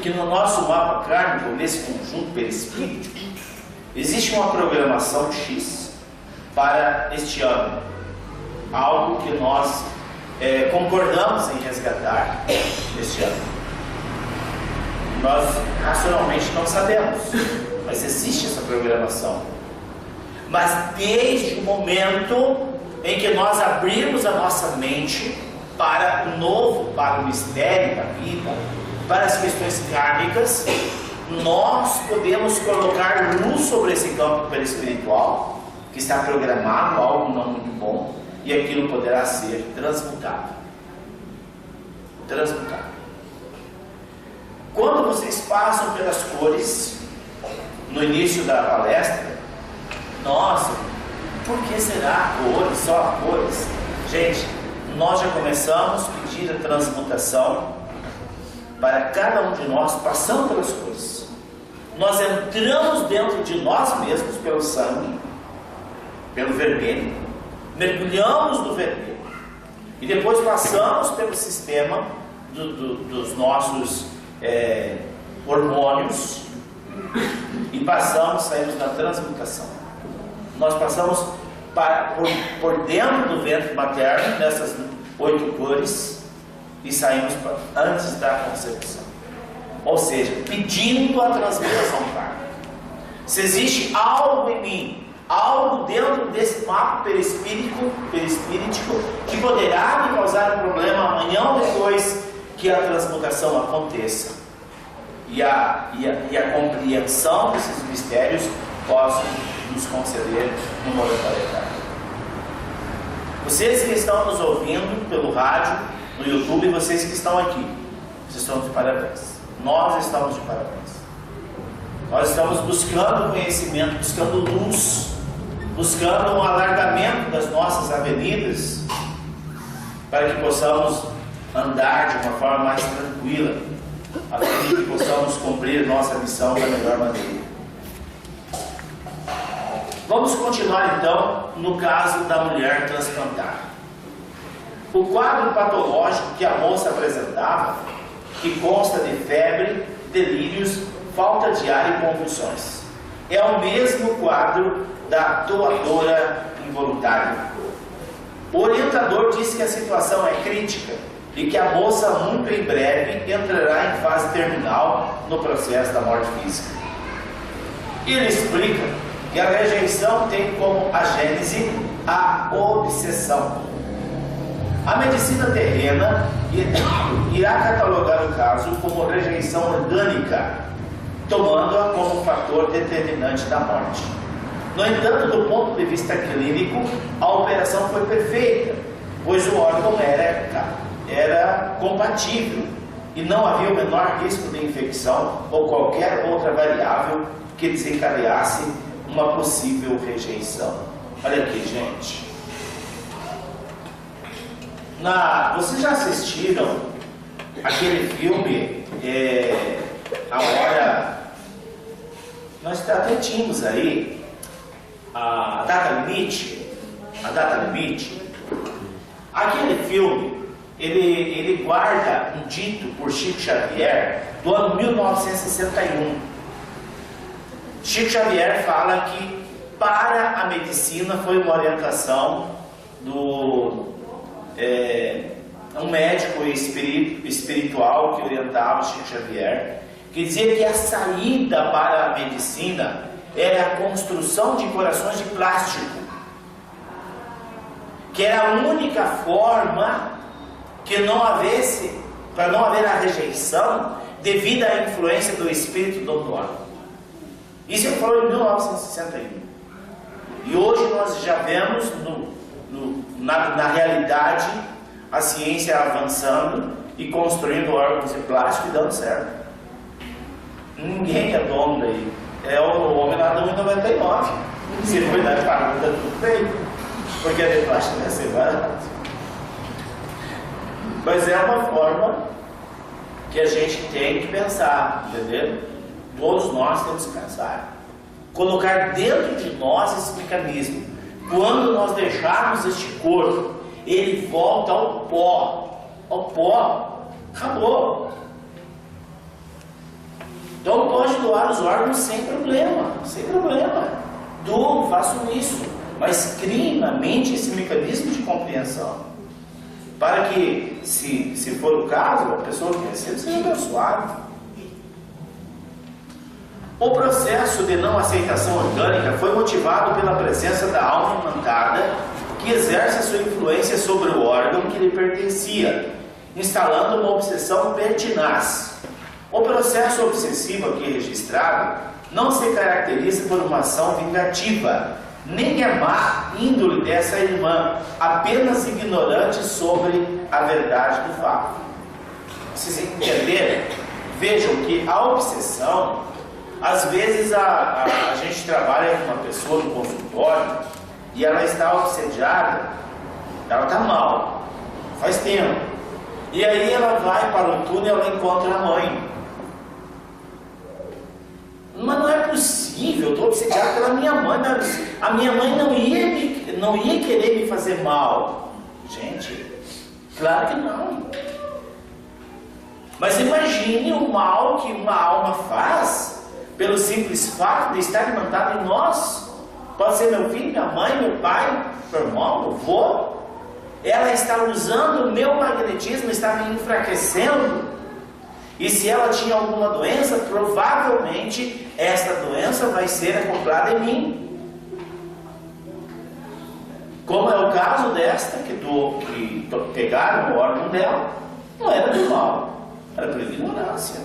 que no nosso mapa kármico, nesse conjunto perispírito, existe uma programação X para este ano, algo que nós concordamos em resgatar este ano. Nós racionalmente não sabemos, mas existe essa programação. Mas desde o momento em que nós abrimos a nossa mente para o novo, para o mistério da vida, para as questões kármicas, nós podemos colocar luz sobre esse campo perispiritual, que está programado, algo não muito bom, e aquilo poderá ser transmutado. Transmutado. Quando vocês passam pelas cores, no início da palestra, nossa, por que será cores, só cores? Gente, nós já começamos a pedir a transmutação para cada um de nós, passando pelas cores. Nós entramos dentro de nós mesmos pelo sangue, pelo vermelho, mergulhamos no vermelho, e depois passamos pelo sistema dos nossos hormônios, e saímos na transmutação. Nós passamos por dentro do ventre materno, nessas 8 cores, e saímos antes da concepção. Ou seja, pedindo a transmutação kármica. Se existe algo em mim, algo dentro desse mapa perispíritico que poderá me causar um problema amanhã ou depois que a transmutação aconteça, e a compreensão desses mistérios possam nos conceder no momentário eterno. Vocês que estão nos ouvindo pelo rádio, no YouTube, vocês que estão aqui, vocês estão de parabéns. Nós estamos de parabéns. Nós estamos buscando conhecimento, buscando luz, buscando um alargamento das nossas avenidas, para que possamos andar de uma forma mais tranquila, a fim de que possamos cumprir nossa missão da melhor maneira. Vamos continuar então no caso da mulher transplantada. O quadro patológico que a moça apresentava, que consta de febre, delírios, falta de ar e convulsões, é o mesmo quadro da doadora involuntária. O orientador disse que a situação é crítica e que a moça muito em breve entrará em fase terminal no processo da morte física. Ele explica que a rejeição tem como a gênese a obsessão. A medicina terrena irá catalogar o caso como rejeição orgânica, tomando-a como fator determinante da morte. No entanto, do ponto de vista clínico, a operação foi perfeita, pois o órgão era compatível e não havia o menor risco de infecção ou qualquer outra variável que desencadeasse uma possível rejeição. Olha aqui, gente. Vocês já assistiram aquele filme A Hora... Nós até tínhamos aí a Data Limite. Aquele filme, ele guarda um dito por Chico Xavier do ano 1961. Chico Xavier fala que para a medicina foi uma orientação do um médico espiritual que orientava Chico Xavier, que dizia que a saída para a medicina era a construção de corações de plástico, que era a única forma que para não haver a rejeição devido à influência do espírito doutor. Isso ele falou em 1961. E hoje nós já vemos na realidade a ciência avançando e construindo órgãos de plástico e dando certo. Ninguém é dono daí. É o homem lá do 1,99. Se for dar para tudo bem, porque a de plástico vai ser barato. Mas é uma forma que a gente tem que pensar, entendeu? Todos nós temos que pensar. Colocar dentro de nós esse mecanismo. Quando nós deixarmos este corpo, ele volta ao pó. Ao pó. Acabou. Então pode doar os órgãos sem problema. Sem problema. Dou, faço isso. Mas crie na mente esse mecanismo de compreensão. Para que, se for o caso, a pessoa que recebe seja abençoada. O processo de não aceitação orgânica foi motivado pela presença da alma imantada, que exerce a sua influência sobre o órgão que lhe pertencia, instalando uma obsessão pertinaz. O processo obsessivo aqui registrado não se caracteriza por uma ação vingativa, nem a má índole dessa irmã, apenas ignorante sobre a verdade do fato. Vocês entenderam? Vejam que a obsessão, às vezes a gente trabalha com uma pessoa no consultório e ela está obsediada, ela está mal, faz tempo. E aí ela vai para o túnel e ela encontra a mãe. Mas não é possível, eu estou obsediado pela minha mãe. A minha mãe não ia querer me fazer mal. Gente, claro que não. Mas imagine o mal que uma alma faz pelo simples fato de estar imantado em nós. Pode ser meu filho, minha mãe, meu pai, meu irmão, meu avô. Ela está usando o meu magnetismo, está me enfraquecendo. E se ela tinha alguma doença, provavelmente esta doença vai ser acoplada em mim. Como é o caso desta, que pegaram o órgão dela, não era do mal, era por ignorância.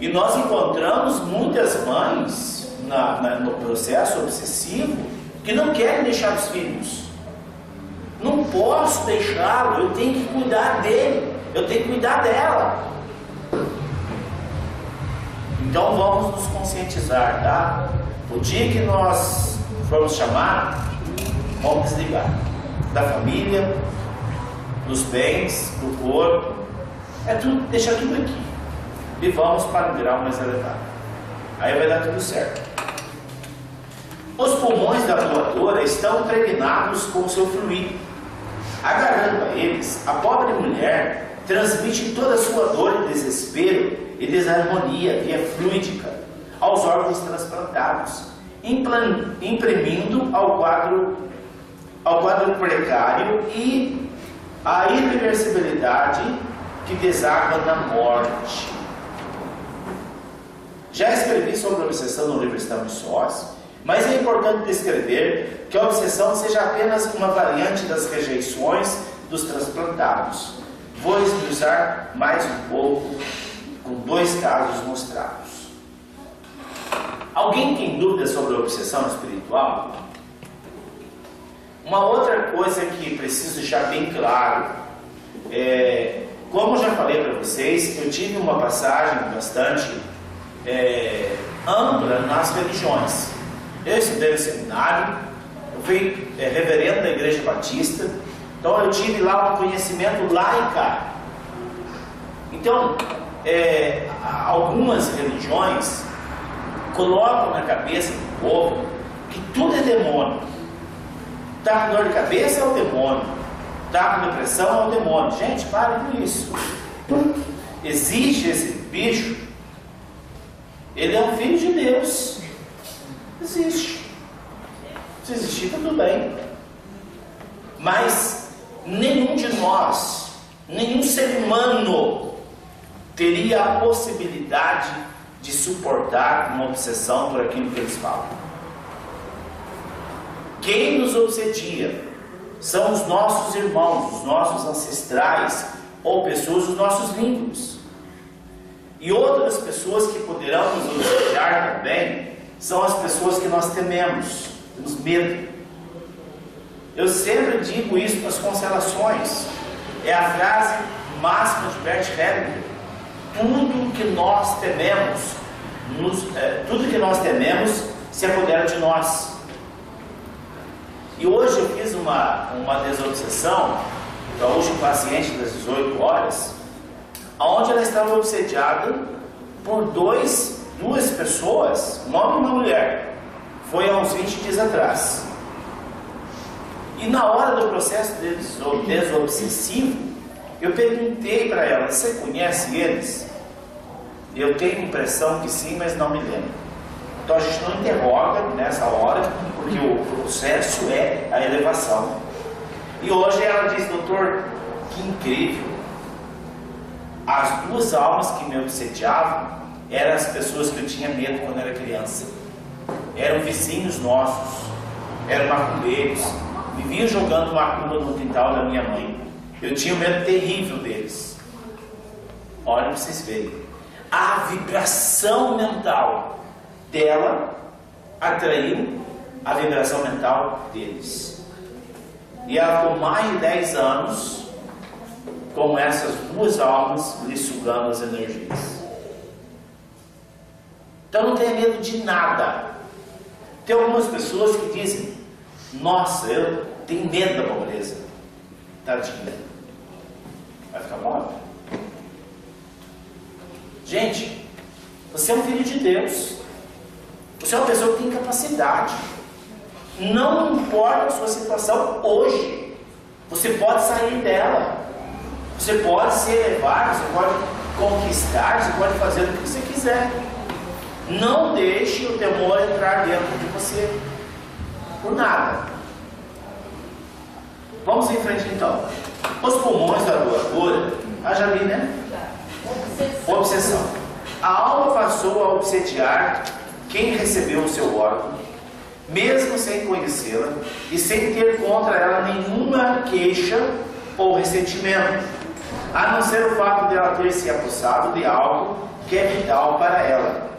E nós encontramos muitas mães no processo obsessivo que não querem deixar os filhos. Não posso deixá-lo, eu tenho que cuidar dele. Eu tenho que cuidar dela. Então vamos nos conscientizar, tá? O dia que nós formos chamar, vamos desligar da família, dos bens, do corpo, deixar tudo aqui. E vamos para um grau mais elevado. Aí vai dar tudo certo. Os pulmões da doadora estão impregnados com o seu fluido. Agarrando a eles, a pobre mulher transmite toda a sua dor e desespero e desarmonia via fluídica aos órgãos transplantados, imprimindo ao quadro precário e a irreversibilidade que deságua na morte. Já escrevi sobre a obsessão no livro Estamos Sós, mas é importante descrever que a obsessão seja apenas uma variante das rejeições dos transplantados. Vou esmiuçar mais um pouco com 2 casos mostrados. Alguém tem dúvida sobre a obsessão espiritual? Uma outra coisa que preciso deixar bem claro como eu já falei para vocês, eu tive uma passagem bastante ampla nas religiões. Eu estudei no seminário, eu fui reverendo da Igreja Batista, então eu tive lá um conhecimento laica. Então, algumas religiões colocam na cabeça do povo que tudo é demônio. Tá com dor de cabeça é o demônio, tá com depressão é o demônio. Gente, pare com isso. Existe esse bicho ele é um filho de Deus. Existe. Se existir, tudo bem. Mas nenhum de nós, nenhum ser humano teria a possibilidade de suportar uma obsessão por aquilo que eles falam. Quem nos obsedia são os nossos irmãos, os nossos ancestrais, ou pessoas dos nossos vínculos. E outras pessoas que poderão nos obsediar também são as pessoas que nós tememos, temos medo. Eu sempre digo isso nas constelações. É a frase máxima de Bert Hellinger. Tudo que nós tememos se apodera de nós. E hoje eu fiz uma desobsessão para hoje um paciente das 18 horas, onde ela estava obsediada por duas pessoas, um homem e uma mulher. Foi há uns 20 dias atrás. E na hora do processo desobsessivo, eu perguntei para ela: você conhece eles? Eu tenho a impressão que sim, mas não me lembro. Então a gente não interroga nessa hora, porque o processo é a elevação. E hoje ela diz: doutor, que incrível. As duas almas que me obsediavam eram as pessoas que eu tinha medo quando era criança. Eram vizinhos nossos, eram macumbeiros, viviam jogando macumba no quintal da minha mãe. Eu tinha um medo terrível deles. Olha para vocês verem. A vibração mental dela atraiu a vibração mental deles. E ela ficou mais de 10 anos com essas duas almas lhe sugando as energias. Então não tenha medo de nada. Tem algumas pessoas que dizem: nossa, eu tenho medo da pobreza. Tadinha. Vai ficar pobre? Gente, você é um filho de Deus. Você é uma pessoa que tem capacidade. Não importa a sua situação hoje, você pode sair dela. Você pode se elevar, você pode conquistar, você pode fazer o que você quiser. Não deixe o temor entrar dentro de você por nada. Vamos em frente então. Os pulmões da doadora, já li, né? Obsessão. A alma passou a obsediar quem recebeu o seu órgão, mesmo sem conhecê-la e sem ter contra ela nenhuma queixa ou ressentimento, a não ser o fato de ela ter se apossado de algo que é vital para ela.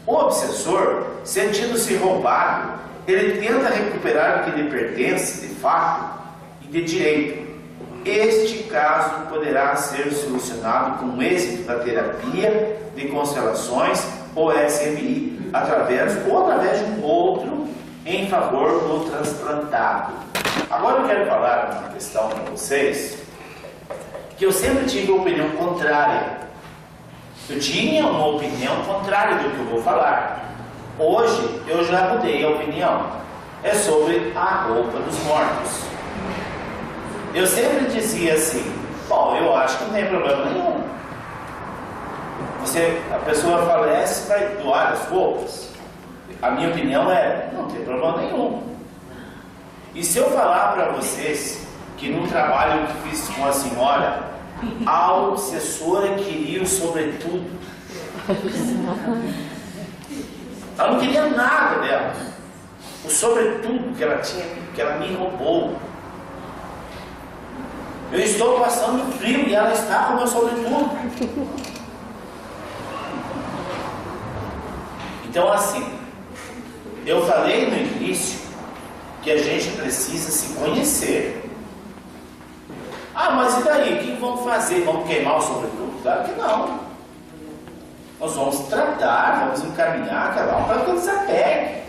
O obsessor, sentindo-se roubado, ele tenta recuperar o que lhe pertence de fato e de direito. Este caso poderá ser solucionado com o êxito da terapia de constelações ou SMI, através de um outro em favor do transplantado. Agora eu quero falar uma questão para vocês, que eu sempre tive uma opinião contrária. Eu tinha uma opinião contrária do que eu vou falar. Hoje eu já mudei a opinião. É sobre a roupa dos mortos. Eu sempre dizia assim: bom, eu acho que não tem problema nenhum. A pessoa falece, vai doar as roupas. A minha opinião é: não tem problema nenhum. E se eu falar para vocês que no trabalho que fiz com a senhora, a obsessora queria o sobretudo. Ela não queria nada dela. O sobretudo que ela tinha, que ela me roubou. Eu estou passando frio e ela está com o meu sobretudo. Então assim, eu falei no início que a gente precisa se conhecer. Ah, mas e daí? O que vamos fazer? Vamos queimar o sobretudo? Claro que não. Nós vamos tratar, vamos encaminhar aquela alma para que ela desapegue.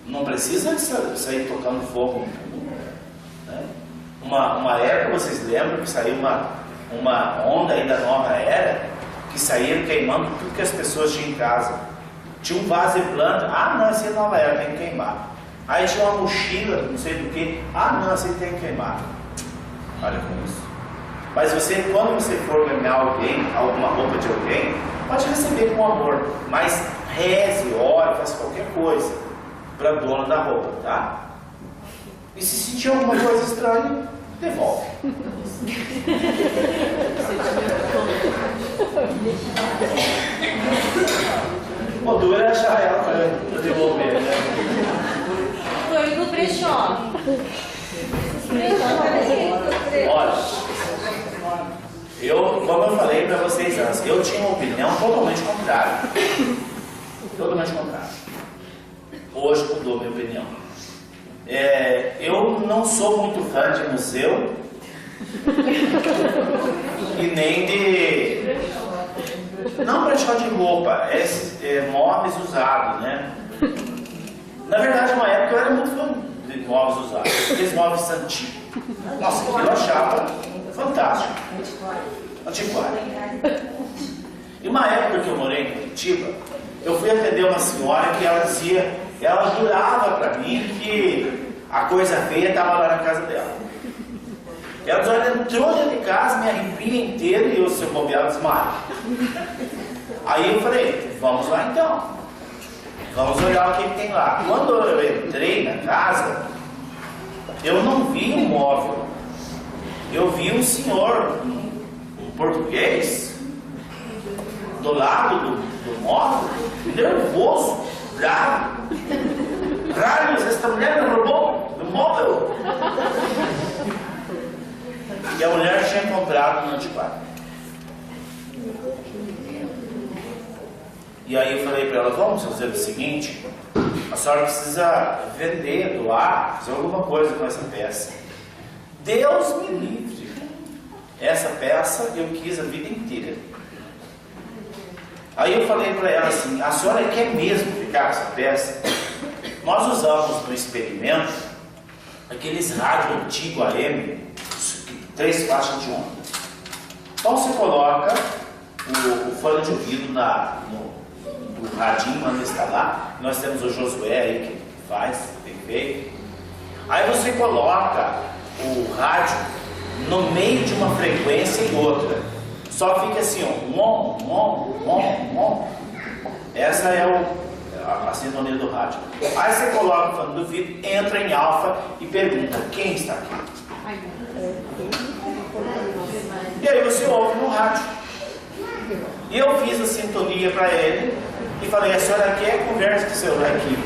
Não precisa sair tocando fogo. Né? Uma época, vocês lembram que saiu uma onda aí da nova era, que saíram queimando tudo que as pessoas tinham em casa. Tinha um vaso de planta. Ah, não, essa é nova era, tem que queimar. Aí tinha uma mochila, não sei do que. Ah, não, essa tem que queimar. Olha com isso. Mas quando você for ganhar alguém, alguma roupa de alguém, pode receber com amor, mas reze, ore, faça qualquer coisa para dona da roupa, tá? E se sentir alguma coisa estranha, devolve. O duro é achar ela para devolver, né? Foi do brechó. Olha, como eu falei para vocês antes, eu tinha uma opinião totalmente contrária. Totalmente contrária. Hoje mudou minha opinião. Eu não sou muito fã de museu e nem de... Não brechó de roupa, móveis usados, né? Na verdade, uma época eu era muito fã de móveis usados, aqueles móveis antigos. Nossa, aquilo eu achava fantástico. Antiquário. E uma época que eu morei em Curitiba, eu fui atender uma senhora que ela jurava para mim que a coisa feia estava lá na casa dela. Ela disse, olha, entrou dentro de casa, me arrepia inteira e eu, se eu bobear, desmaio. Aí eu falei, vamos lá então. Vamos olhar o que tem lá. Quando eu entrei na casa, eu não vi um móvel. Eu vi um senhor, um português, do lado do móvel, nervoso, bravo. Raios, esta mulher me roubou do móvel. E a mulher tinha comprado no antiquário. E aí eu falei para ela, vamos fazer o seguinte, a senhora precisa vender, doar, fazer alguma coisa com essa peça. Deus me livre. Essa peça eu quis a vida inteira. Aí eu falei para ela assim, a senhora quer mesmo ficar com essa peça? Nós usamos no experimento aqueles rádios antigos AM, 3 faixas de onda. Então você coloca o fone de ouvido no radinho, manda instalar. Nós temos o Josué aí que faz, bem feito. Aí você coloca o rádio no meio de uma frequência e outra. Só fica assim, ó. Essa é a sintonia do rádio. Aí você coloca o fone do ouvido, entra em alfa e pergunta, quem está aqui? E aí você ouve no rádio. E eu fiz a sintonia para ele e falei, a senhora quer conversa com o seu aqui.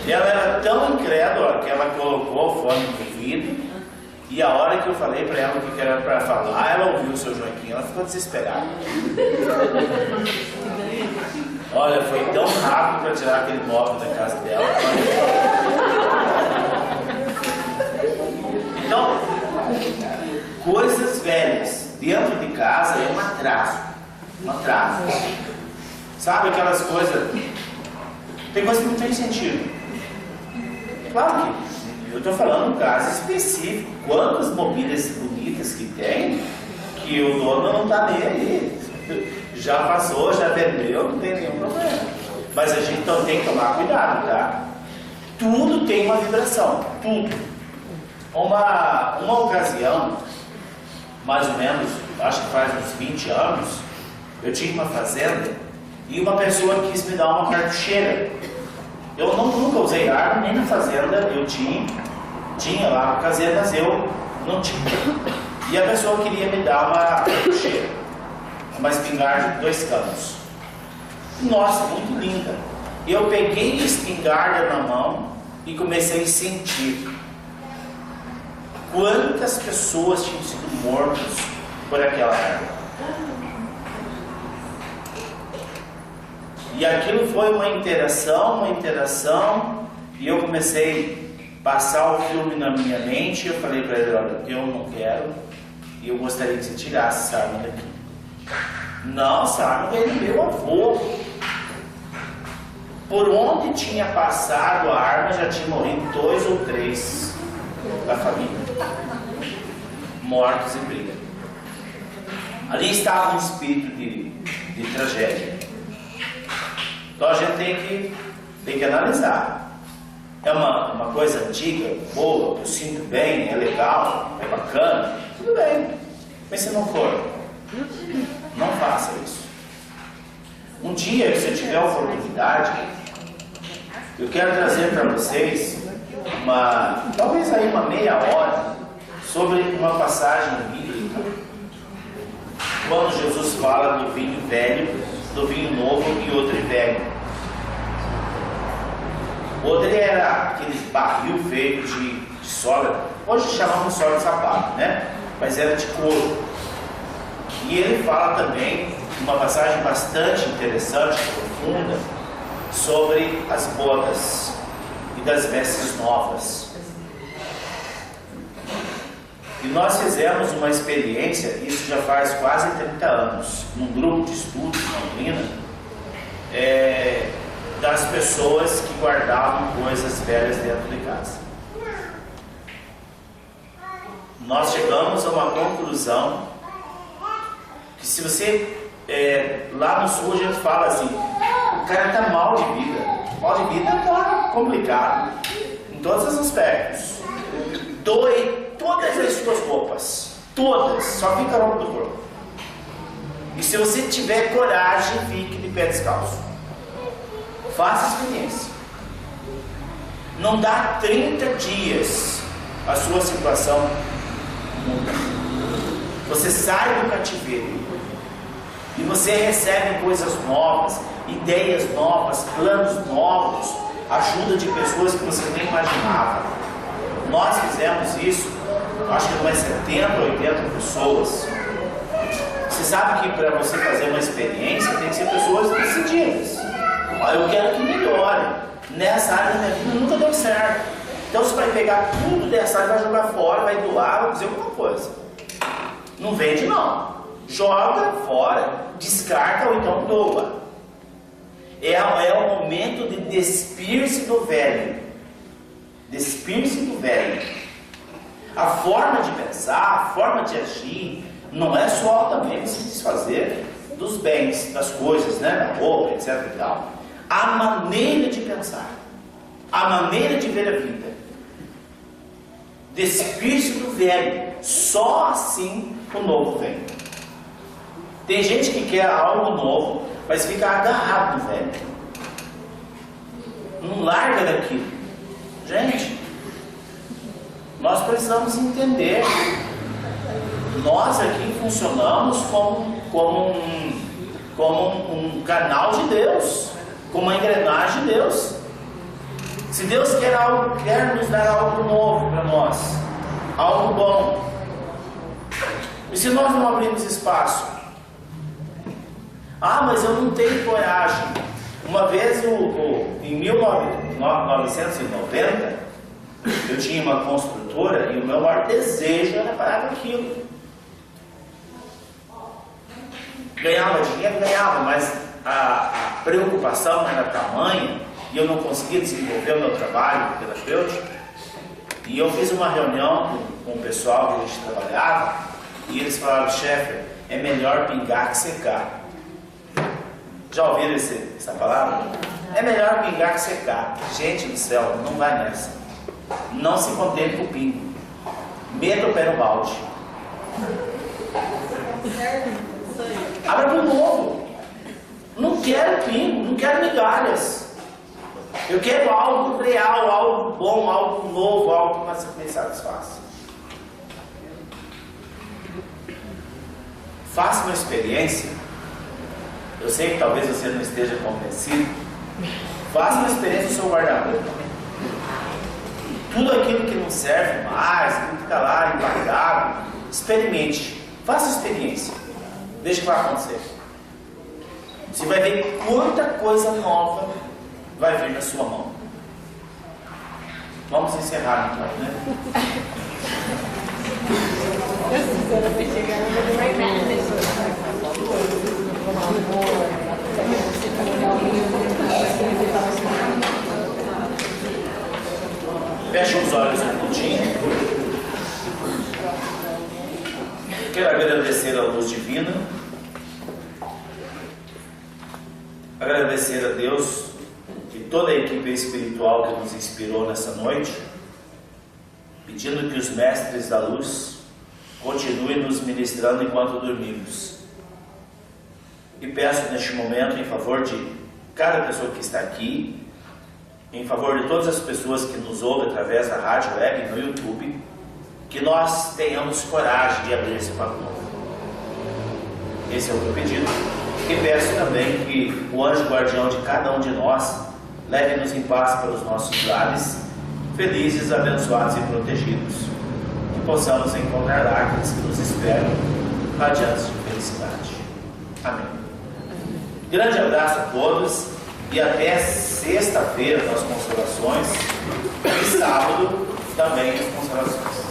E ela era tão incrédula que ela colocou o fone no ouvido e a hora que eu falei para ela o que era para falar, ela ouviu o seu Joaquim, ela ficou desesperada. Olha, foi tão rápido para tirar aquele móvel da casa dela. Então, coisas velhas dentro de casa é um atraso. Um atraso. Sabe aquelas coisas? Tem coisa que não tem sentido. Claro que eu estou falando um caso específico. Quantas mobílias bonitas que tem, que o dono não está nem aí. Já passou, já vendeu, não tem nenhum problema. Mas a gente então tem que tomar cuidado, tá? Tudo tem uma vibração. Tudo. Uma ocasião, mais ou menos, acho que faz uns 20 anos, eu tinha uma fazenda e uma pessoa quis me dar uma cartucheira. Eu nunca usei arma, nem na fazenda eu tinha lá no caseiro, mas eu não tinha. E a pessoa queria me dar uma cartucheira, uma espingarda de 2 canos. Nossa, muito linda. Eu peguei a espingarda na mão e comecei a sentir quantas pessoas tinham sido mortas por aquela arma. E aquilo foi uma interação, e eu comecei a passar o filme na minha mente. Eu falei para ele, olha, eu não quero, e eu gostaria que você tirasse essa arma daqui. Não, essa arma veio do meu avô. Por onde tinha passado a arma, já tinha morrido 2 ou 3 da família, mortos em briga. Ali estava um espírito de tragédia. Então a gente tem que analisar. É uma coisa antiga, boa, eu sinto bem, é legal, é bacana, tudo bem. Mas se não for, não faça isso. Um dia, se eu tiver a oportunidade, eu quero trazer para vocês talvez aí uma meia hora sobre uma passagem bíblica, quando Jesus fala do vinho velho, do vinho novo e odre velho. O odre era aquele barril feito de sola, hoje chamamos sola de sapato, né? Mas era de couro. E ele fala também uma passagem bastante interessante, profunda, sobre as bodas e das vestes novas. E nós fizemos uma experiência, isso já faz quase 30 anos, num grupo de estudos na Londrina, das pessoas que guardavam coisas velhas dentro de casa. Nós chegamos a uma conclusão que se você, lá no sul a gente fala assim, o cara está mal de vida. Mal de vida está complicado, em todos os aspectos. Doe todas as suas roupas, todas, só fica a roupa do corpo. E se você tiver coragem, fique de pé descalço. Faça a experiência. Não dá 30 dias, a sua situação muda. Você sai do cativeiro e você recebe coisas novas, ideias novas, planos novos, ajuda de pessoas que você nem imaginava. Nós fizemos isso, acho que umas 70 ou 80 pessoas. Você sabe que para você fazer uma experiência tem que ser pessoas decididas. Eu quero que melhore. Nessa área da minha vida nunca deu certo. Então você vai pegar tudo dessa área, vai jogar fora, vai doar, vai fazer alguma coisa. Não vende não. Joga fora, descarta ou então doa. É o momento de despir-se do velho. Despir-se do velho. A forma de pensar, a forma de agir, não é só também se desfazer dos bens, das coisas, né? Da roupa, etc e tal. A maneira de pensar, a maneira de ver a vida. Despir-se do velho. Só assim o novo vem. Tem gente que quer algo novo, mas fica agarrado no velho. Não larga daquilo. Gente, nós precisamos entender. Nós aqui funcionamos como um canal de Deus, como uma engrenagem de Deus. Se Deus quer nos dar algo novo para nós, algo bom, e se nós não abrirmos espaço? Mas eu não tenho coragem. Uma vez, em 1990, eu tinha uma construtora e o meu maior desejo era parar com aquilo. Ganhava dinheiro, mas a preocupação era tamanha e eu não conseguia desenvolver o meu trabalho terapêutico. E eu fiz uma reunião com o pessoal que a gente trabalhava e eles falaram: chefe, é melhor pingar que secar. Já ouviram essa palavra? É melhor pingar que secar. Gente do céu, não vai nessa. Não se contente com o pingo. Meta o pé no balde. Abra para o novo. Não quero pingo, não quero migalhas. Eu quero algo real, algo bom, algo novo, algo que me satisfaça. Faça uma experiência. Eu sei que talvez você não esteja convencido. Faça uma experiência no seu guarda-roupa. Tudo aquilo que não serve mais, que fica lá empacado, experimente. Faça experiência. Deixa que vai acontecer. Você vai ver quanta coisa nova vai vir na sua mão. Vamos encerrar então, né? Feche os olhos um pouquinho. Quero agradecer a luz divina. Agradecer a Deus e toda a equipe espiritual que nos inspirou nessa noite, pedindo que os mestres da luz continue nos ministrando enquanto dormimos. E peço neste momento em favor de cada pessoa que está aqui, em favor de todas as pessoas que nos ouvem através da rádio web e no YouTube, que nós tenhamos coragem de abrir esse papo novo. Esse é o meu pedido. E peço também que o anjo guardião de cada um de nós leve-nos em paz pelos nossos lares, felizes, abençoados e protegidos. Que possamos encontrar lágrimas que nos esperam, radiantes de felicidade. Amém. Grande abraço a todos e até sexta-feira com as consolações e sábado também as consolações.